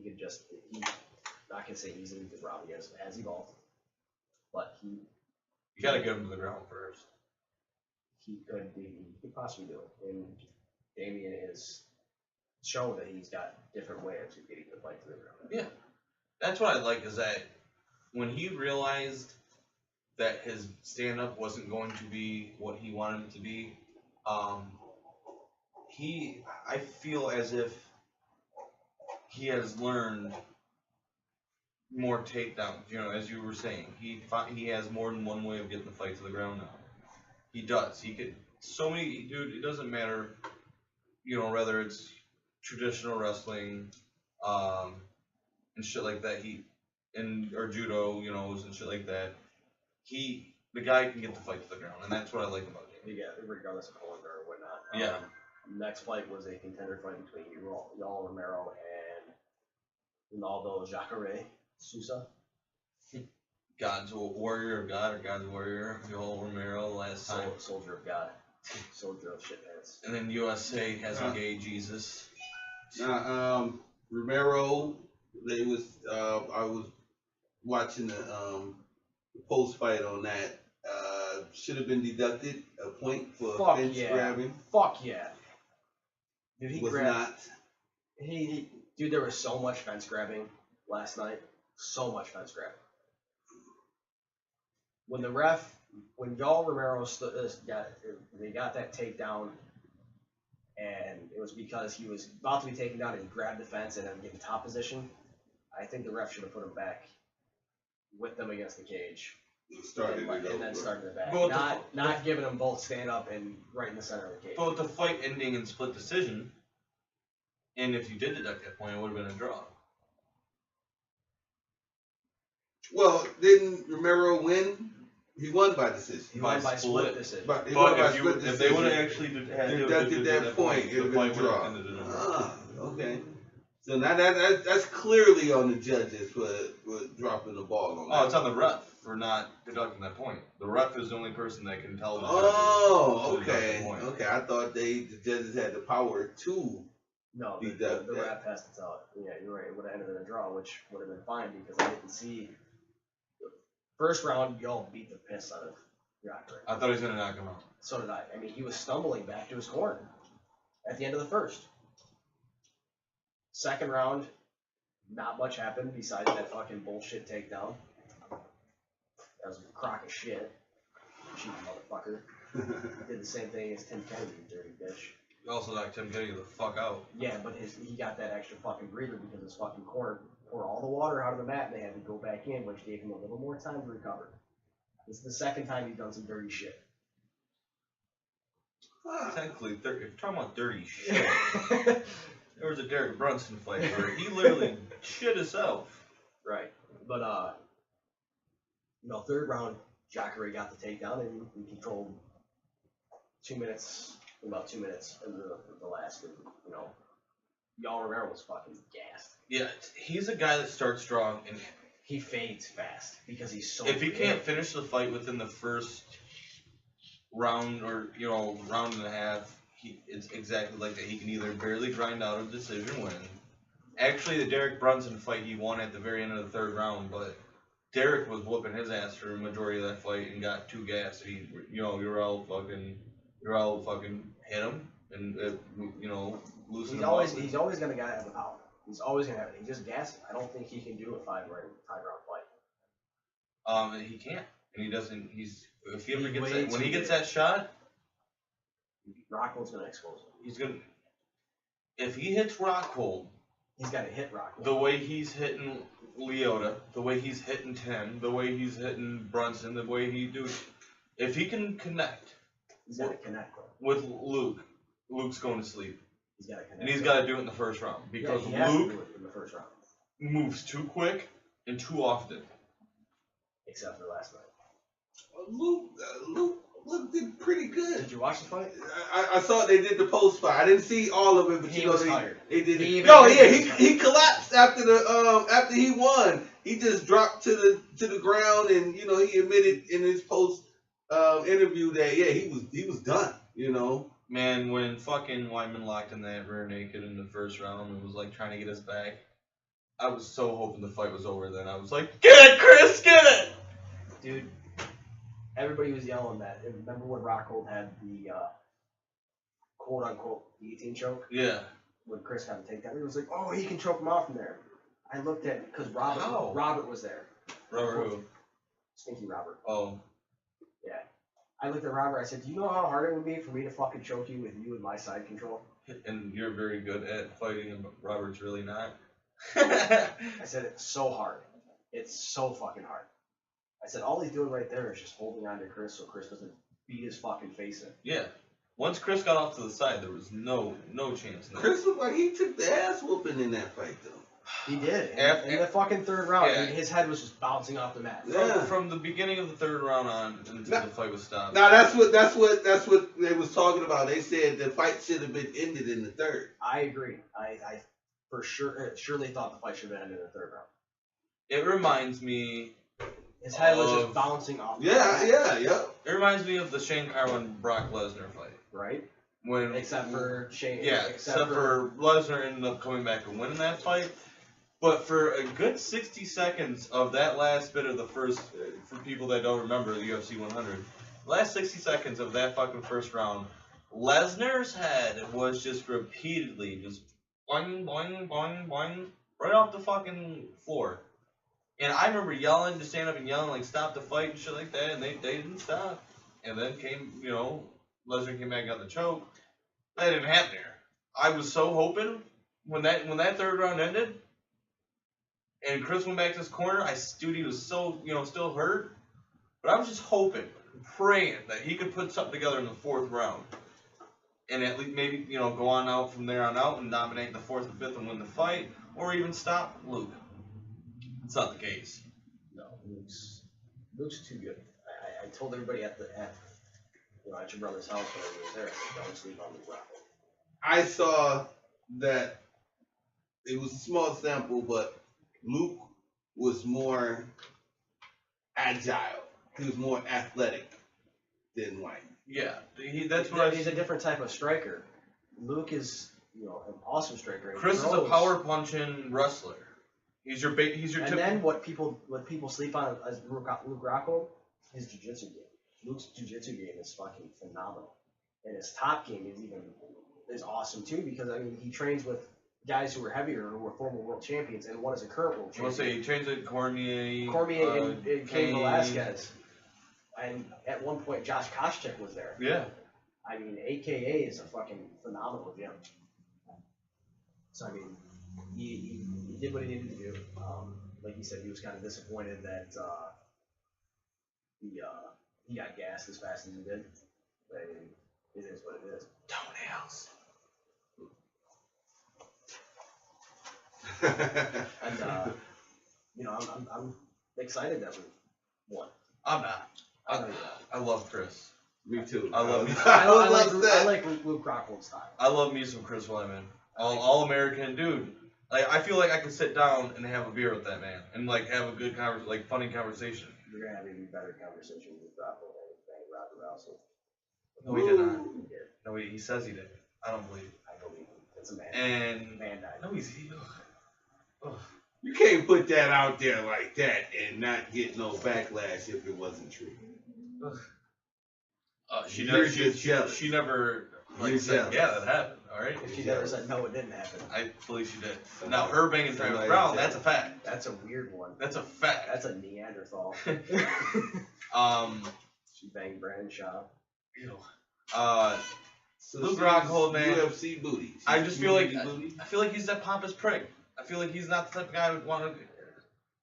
could just not gonna say easily because Robbie has evolved, but you gotta get him to the ground first. He could possibly do it, and Damian is shown that he's got different ways of getting the fight to the ground. Yeah, that's what I like is that when he realized that his stand-up wasn't going to be what he wanted it to be, I feel as if he has learned more takedowns. You know, as you were saying, he has more than one way of getting the fight to the ground now. He does. He could dude. It doesn't matter. You know, whether it's traditional wrestling, and shit like that. Or judo, you know, and shit like that. The guy can get the fight to the ground, and that's what I like about him. Yeah, regardless of color or whatnot. Yeah. Next fight was a contender fight between Yoel Romero and Ronaldo Jacare Sousa. God's warrior of God or God's warrior, Yoel Romero last time. Soldier of God. Soldier of shit pants. And then USA has a gay Jesus. Romero, I was watching the post fight on that. Should have been deducted a point for fence grabbing. Fuck yeah. Dude, he was grabbed. Not. Dude, there was so much fence grabbing last night. So much fence grabbing. When Yoel Romero they got that takedown, and it was because he was about to be taken down and he grabbed the fence and then get in top position. I think the ref should have put him back with them against the cage. And then started it back. Not giving them both stand up and right in the center of the cage. But with the fight ending in split decision, and if you did deduct that point, it would have been a draw. Well, didn't Romero win? He won by decision. He won by split decision. But if they would have actually deducted that point, it would have been a draw. Okay. So now that's clearly on the judges for dropping the ball on that. Oh, it's on the ref for not deducting that point. The ref is the only person that can tell the judges. Oh, okay. Okay, I thought the judges had the power to. No, the ref has to tell it. Yeah, you're right. It would have ended in a draw, which would have been fine because I didn't see. First round, y'all beat the piss out of Jacare. I thought he was going to knock him out. So did I. I mean, he was stumbling back to his corner at the end of the first. Second round, not much happened besides that fucking bullshit takedown. That was a crock of shit. Cheap motherfucker. Did the same thing as Tim Kennedy, you dirty bitch. You also knocked Tim Kennedy the fuck out. Yeah, but he got that extra fucking breather because his fucking corner poured all the water out of the mat and they had to go back in, which gave him a little more time to recover. This is the second time he's done some dirty shit. Technically, if you're talking about dirty shit, there was a Derek Brunson fight where he literally shit himself. Right. But, third round, Jacare got the takedown and he controlled about 2 minutes into the last. And, Yoel Romero was fucking gassed. Yeah, he's a guy that starts strong and he fades fast because he's so. If he can't finish the fight within the first round or round and a half, it's exactly like that. He can either barely grind out a decision win. Actually, the Derek Brunson fight he won at the very end of the third round, but Derek was whooping his ass for a majority of that fight and got too gassed. He, you're all fucking hit him and loosen him up. He's always gonna have the power. He's always gonna have it. He just gassed it. I don't think he can do a five round fight. He can't, and he doesn't. If he ever He's gets way that, when too he gets big. that shot, Rockhold's gonna expose him. he's gonna. If he hits Rockhold He's gotta hit Rockhold. the way he's hitting Leota, the way he's hitting Tim, the way he's hitting Brunson, the way he do, if he can connect He's gotta connect though. with Luke, Luke's going to sleep, He's gotta connect. and he's got to do it in the first round because he has to Luke do it in the first round. moves too quick and too often. Except for last night. Luke did pretty good. Did you watch the fight? I saw they did the post fight. I didn't see all of it, but He was tired. they did He it. even- No, he yeah, was tired. he collapsed after he won. He just dropped to the ground, and he admitted in his post interview that he was done. Man, when fucking Wyman locked in that rear naked in the first round and was like trying to get us back, I was so hoping the fight was over then. I was like, get it, Chris, get it! Dude, everybody was yelling that. Remember when Rockhold had the quote unquote guillotine choke? Yeah. When Chris got the takedown, everybody was like, oh, he can choke him off from there. I looked at because How? Robert was there. Robert who? Stinky Robert. Oh. Yeah. I looked at Robert, I said, do you know how hard it would be for me to fucking choke you with you in my side control? And you're very good at fighting, and Robert's really not. I said, it's so hard. It's so fucking hard. I said, all he's doing right there is just holding on to Chris so Chris doesn't beat his fucking face in. Yeah. Once Chris got off to the side, there was no chance. No. Chris looked like he took the ass whooping in that fight, though. He did. In After- the fucking third round, Yeah. his head was just bouncing off the mat. Yeah. From the beginning of the third round on until the fight was stopped. Now that's what they was talking about. They said the fight should have been ended in the third. I agree. I for sure surely thought the fight should have ended in the third round. It reminds me. His head was just Of- bouncing off. the Yeah, mat, yeah. It reminds me of the Shane Carwin Brock Lesnar fight. Right. When Except for Shane. Yeah, except for Lesnar ended up coming back and winning that fight. But for a good 60 seconds of that last bit of the first, for people that don't remember the UFC 100, last 60 seconds of that fucking first round, Lesnar's head was just repeatedly just boing, boing, boing, boing, right off the fucking floor. And I remember yelling, just standing up and yelling, like, stop the fight and shit like that, and they didn't stop. And then came, Lesnar came back and got the choke. That didn't happen here. I was so hoping when that third round ended, and Chris went back to his corner, dude, he was so, still hurt. But I was just hoping, praying that he could put something together in the fourth round. And at least maybe, go on out from there on out and dominate the fourth and fifth and win the fight. Or even stop Luke. It's not the case. No, Luke's too good. I told everybody at your brother's house when he was there, I said, don't sleep on Luke Rockhold. I saw that it was a small sample, but Luke was more agile. He was more athletic than White. Yeah, that's what He's a different type of striker. Luke is, an awesome striker. He Chris is a throws. power punching wrestler. He's your And then what people sleep on as Luke Rockhold, his jiu-jitsu game. Luke's jiu-jitsu game is fucking phenomenal, and his top game is awesome too because he trains with guys who are heavier, who are former world champions, and one is a current world I want champion. to say he trains at Cormier and Cain Cain. Velasquez, and at one point Josh Koscheck was there. Yeah. AKA is a fucking phenomenal gym. So he did what he needed to do. Like he said, he was kind of disappointed that he got gassed as fast as he did. But it is what it is. Toenails. And I'm excited that we won. I'm not. I love Chris. Me too. I love you. I like Luke Rockhold's style. I love me some Chris Wyman. All American dude. Like I feel like I could sit down and have a beer with that man and like have a good funny conversation. You're gonna have an even better conversation with Rockhold than Robert Rousey. No, he did not. He did. No, he says he did. I don't believe it. I believe him. It's a man. And Man died. no, he's ugh. You can't put that out there like that and not get no backlash if it wasn't true. She You're never. just jealous. She never like You're said, jealous. yeah, that happened. All right. If she never said no, it didn't happen. I believe she did. Now her banging Travis Somebody Brown, said- that's a fact. That's a weird one. That's a fact. That's a Neanderthal. She banged Brandon Shaw. Ew. So Luke she's Rockhold, man. UFC booty. I just feel like She's booty. I feel like he's that pompous prick. I feel like he's not the type of guy I would want to.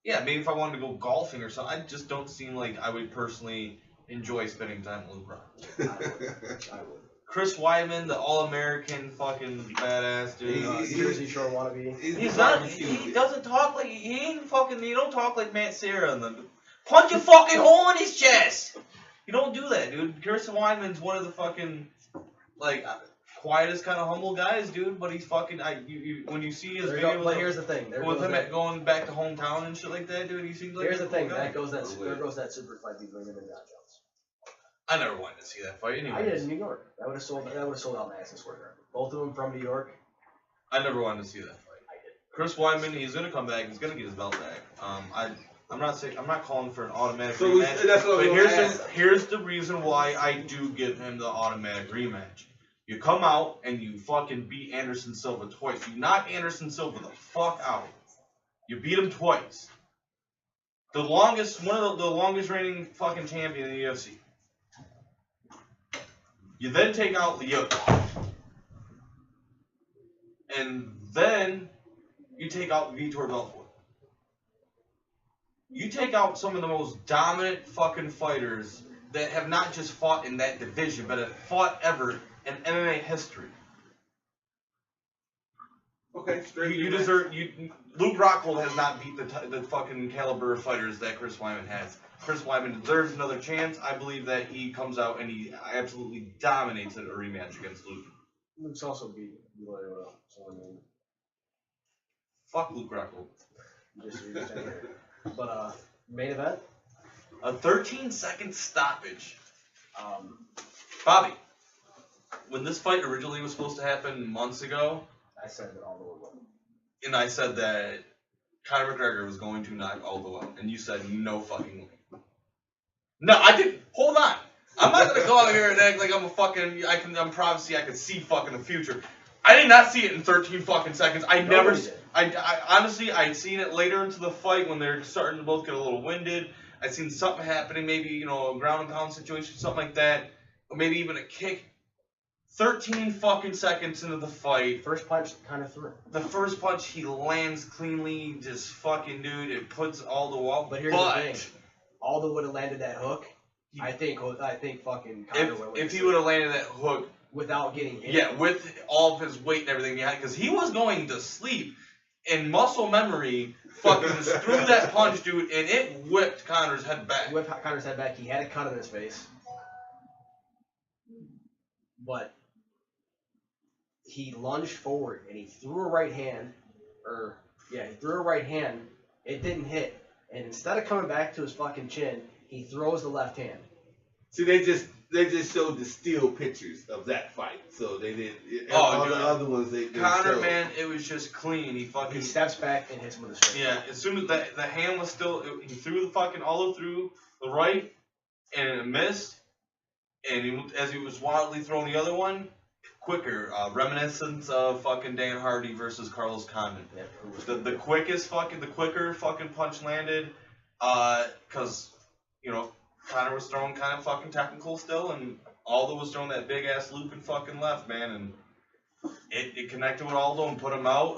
Yeah, maybe if I wanted to go golfing or something, I just don't seem like I would personally enjoy spending time with Luke Rockhold. I would. Chris Weidman, the all-American fucking badass dude. Jersey Shore wannabe. He's not. He doesn't talk like he ain't fucking. You don't talk like Matt Serra and them. Punch a fucking hole in his chest. You don't do that, dude. Chris Weidman's one of the fucking like quietest kind of humble guys, dude. But he's fucking. When you see his videos, But here's the thing. There with goes him that, going back to hometown and shit like that, dude. He seems like. here's a the cool thing. guy. There goes that super fight between him and John Jones. I never wanted to see that fight. Anyway, I did in New York. That would have sold out Madison Square Garden. Both of them from New York. I never wanted to see that fight. I did. Chris Weidman, he's gonna come back. He's gonna get his belt back. I'm not saying I'm not calling for an automatic So rematch. that's what But we're here's the reason why I do give him the automatic rematch. You come out and you fucking beat Anderson Silva twice. You knock Anderson Silva the fuck out. You beat him twice. One of the longest reigning fucking champion in the UFC. You then take out Lyoto. And then you take out Vitor Belfort. You take out some of the most dominant fucking fighters that have not just fought in that division, but have fought ever in MMA history. Okay, straight. You deserve. Luke Rockhold has not beat the fucking caliber of fighters that Chris Weidman has. Chris Weidman deserves another chance. I believe that he comes out and he absolutely dominates in a rematch against Luke. Luke's also beat Lyoto. So I mean, Fuck Luke Rockhold. you're just saying here. But main event. A 13-second stoppage. Bobby. When this fight originally was supposed to happen months ago, I said that Aldo would win. and I said that Conor McGregor was going to knock Aldo out, and you said no fucking way. No, I didn't. Hold on. I'm not gonna go out here and act like I'm a fucking. I'm prophecy. I can see fucking the future. I did not see it in 13 fucking seconds. Nobody did. I honestly, I'd seen it later into the fight when they're starting to both get a little winded. I'd seen something happening, maybe, a ground and pound situation, something like that, or maybe even a kick. 13 fucking seconds into the fight. First punch kind of threw. The first punch, he lands cleanly, just fucking, dude, it puts Aldo off. But here's the thing. Aldo would have landed that hook. I think fucking Conor would have if he would have landed that hook, without getting hit. yeah, with all of his weight and everything behind, because he was going to sleep, and muscle memory fucking threw that punch, dude, and it whipped Conor's head back. Whipped Conor's head back. He had a cut on his face. But he lunged forward and he threw a right hand. He threw a right hand. It didn't hit. And instead of coming back to his fucking chin, he throws the left hand. See, they just showed the still pictures of that fight, so they didn't. Oh, all dude. the other ones they Connor, showed. man, it was just clean. He fucking He steps back and hits him with a straight. yeah. As soon as the hand was still, he threw the fucking Aldo through the right, and it missed. And as he was wildly throwing the other one, quicker, reminiscence of fucking Dan Hardy versus Carlos Condon. Yeah, The quicker fucking punch landed, cause Conor was throwing kind of fucking technical still, and Aldo was throwing that big ass looping fucking left, man, and it connected with Aldo and put him out.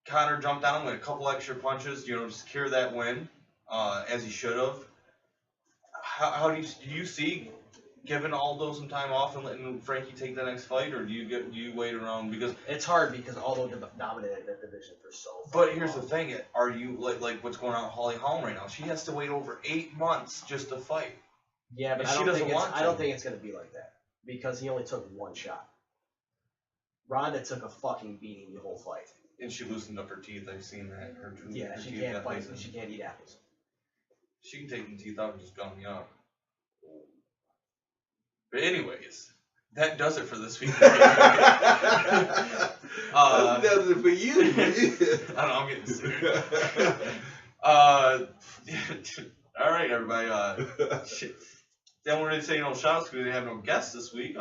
Conor jumped down with a couple extra punches, to secure that win, as he should have. How do you see giving Aldo some time off and letting Frankie take the next fight, or do you wait around because it's hard because Aldo dominated that division for so long. But here's the thing: are you like what's going on with Holly Holm right now? She has to wait over 8 months just to fight. Yeah, but And I she don't doesn't think want I to. don't think it's gonna be like that because he only took one shot. Ronda took a fucking beating the whole fight. And she loosened up her teeth. I've seen that. Her She teeth can't got fight. loosened. She can't eat apples. She can take the teeth out and just gum me up. But anyways, that does it for this week. That does it for you. I don't know, I'm getting sick. All right, everybody. Shit. Don't really say no shots because we have no guests this week.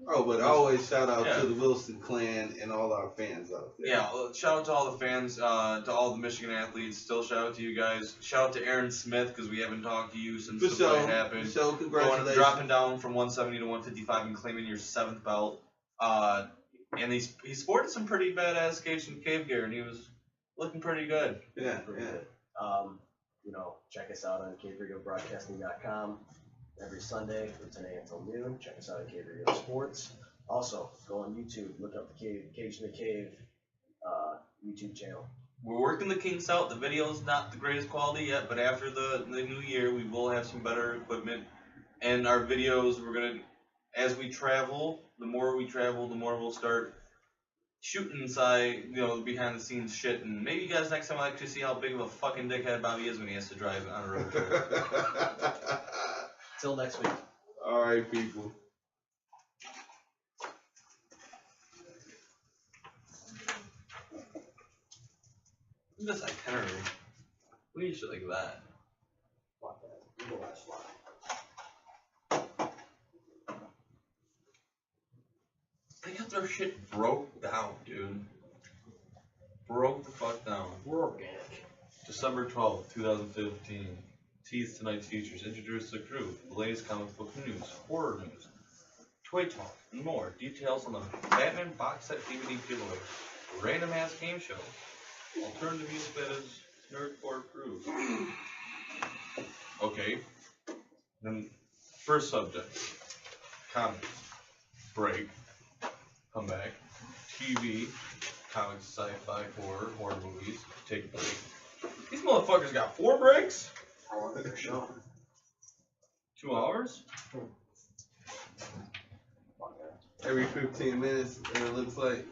Oh, but always shout out Yeah. to the Wilson clan and all our fans out there. Yeah, well, shout out to all the fans, to all the Michigan athletes. Still shout out to you guys. Shout out to Aaron Smith because we haven't talked to you since For the sure. fight happened. So congratulations. Dropping down from 170 to 155 and claiming your 7th belt. And he sported some pretty badass cave gear and he was looking pretty good. Yeah, Pretty yeah. good. You know, check us out on caveradiobroadcasting.com every Sunday from 10 a.m. till noon. Check us out at Cave Radio Sports. Also, go on YouTube, look up the Cage in the Cave YouTube channel. We're working the kinks out. The video's not the greatest quality yet, but after the new year, we will have some better equipment. And our videos, we're gonna, as we travel, the more we'll start shooting inside, behind the scenes shit. And maybe you guys next time will actually see how big of a fucking dickhead Bobby is when he has to drive on a road trip. Till next week. All right, people. Look at this itinerary. We need shit like that. Fuck that. You go watch live. They got their shit broke down, dude. Broke the fuck down. We're organic. December 12th, 2015. Tease tonight's features. Introduce the crew. The latest comic book news, horror news, toy talk, and more. Details on the Batman box set DVD giveaway. Random ass game show. Alternative music that is nerdcore approved. Okay. Then first subject. Comics. Break. Come back. TV. Comics, sci-fi, horror movies. Take a break. These motherfuckers got 4 breaks? How long is their show? 2 hours? Fuck that. Every 15 minutes, it looks like.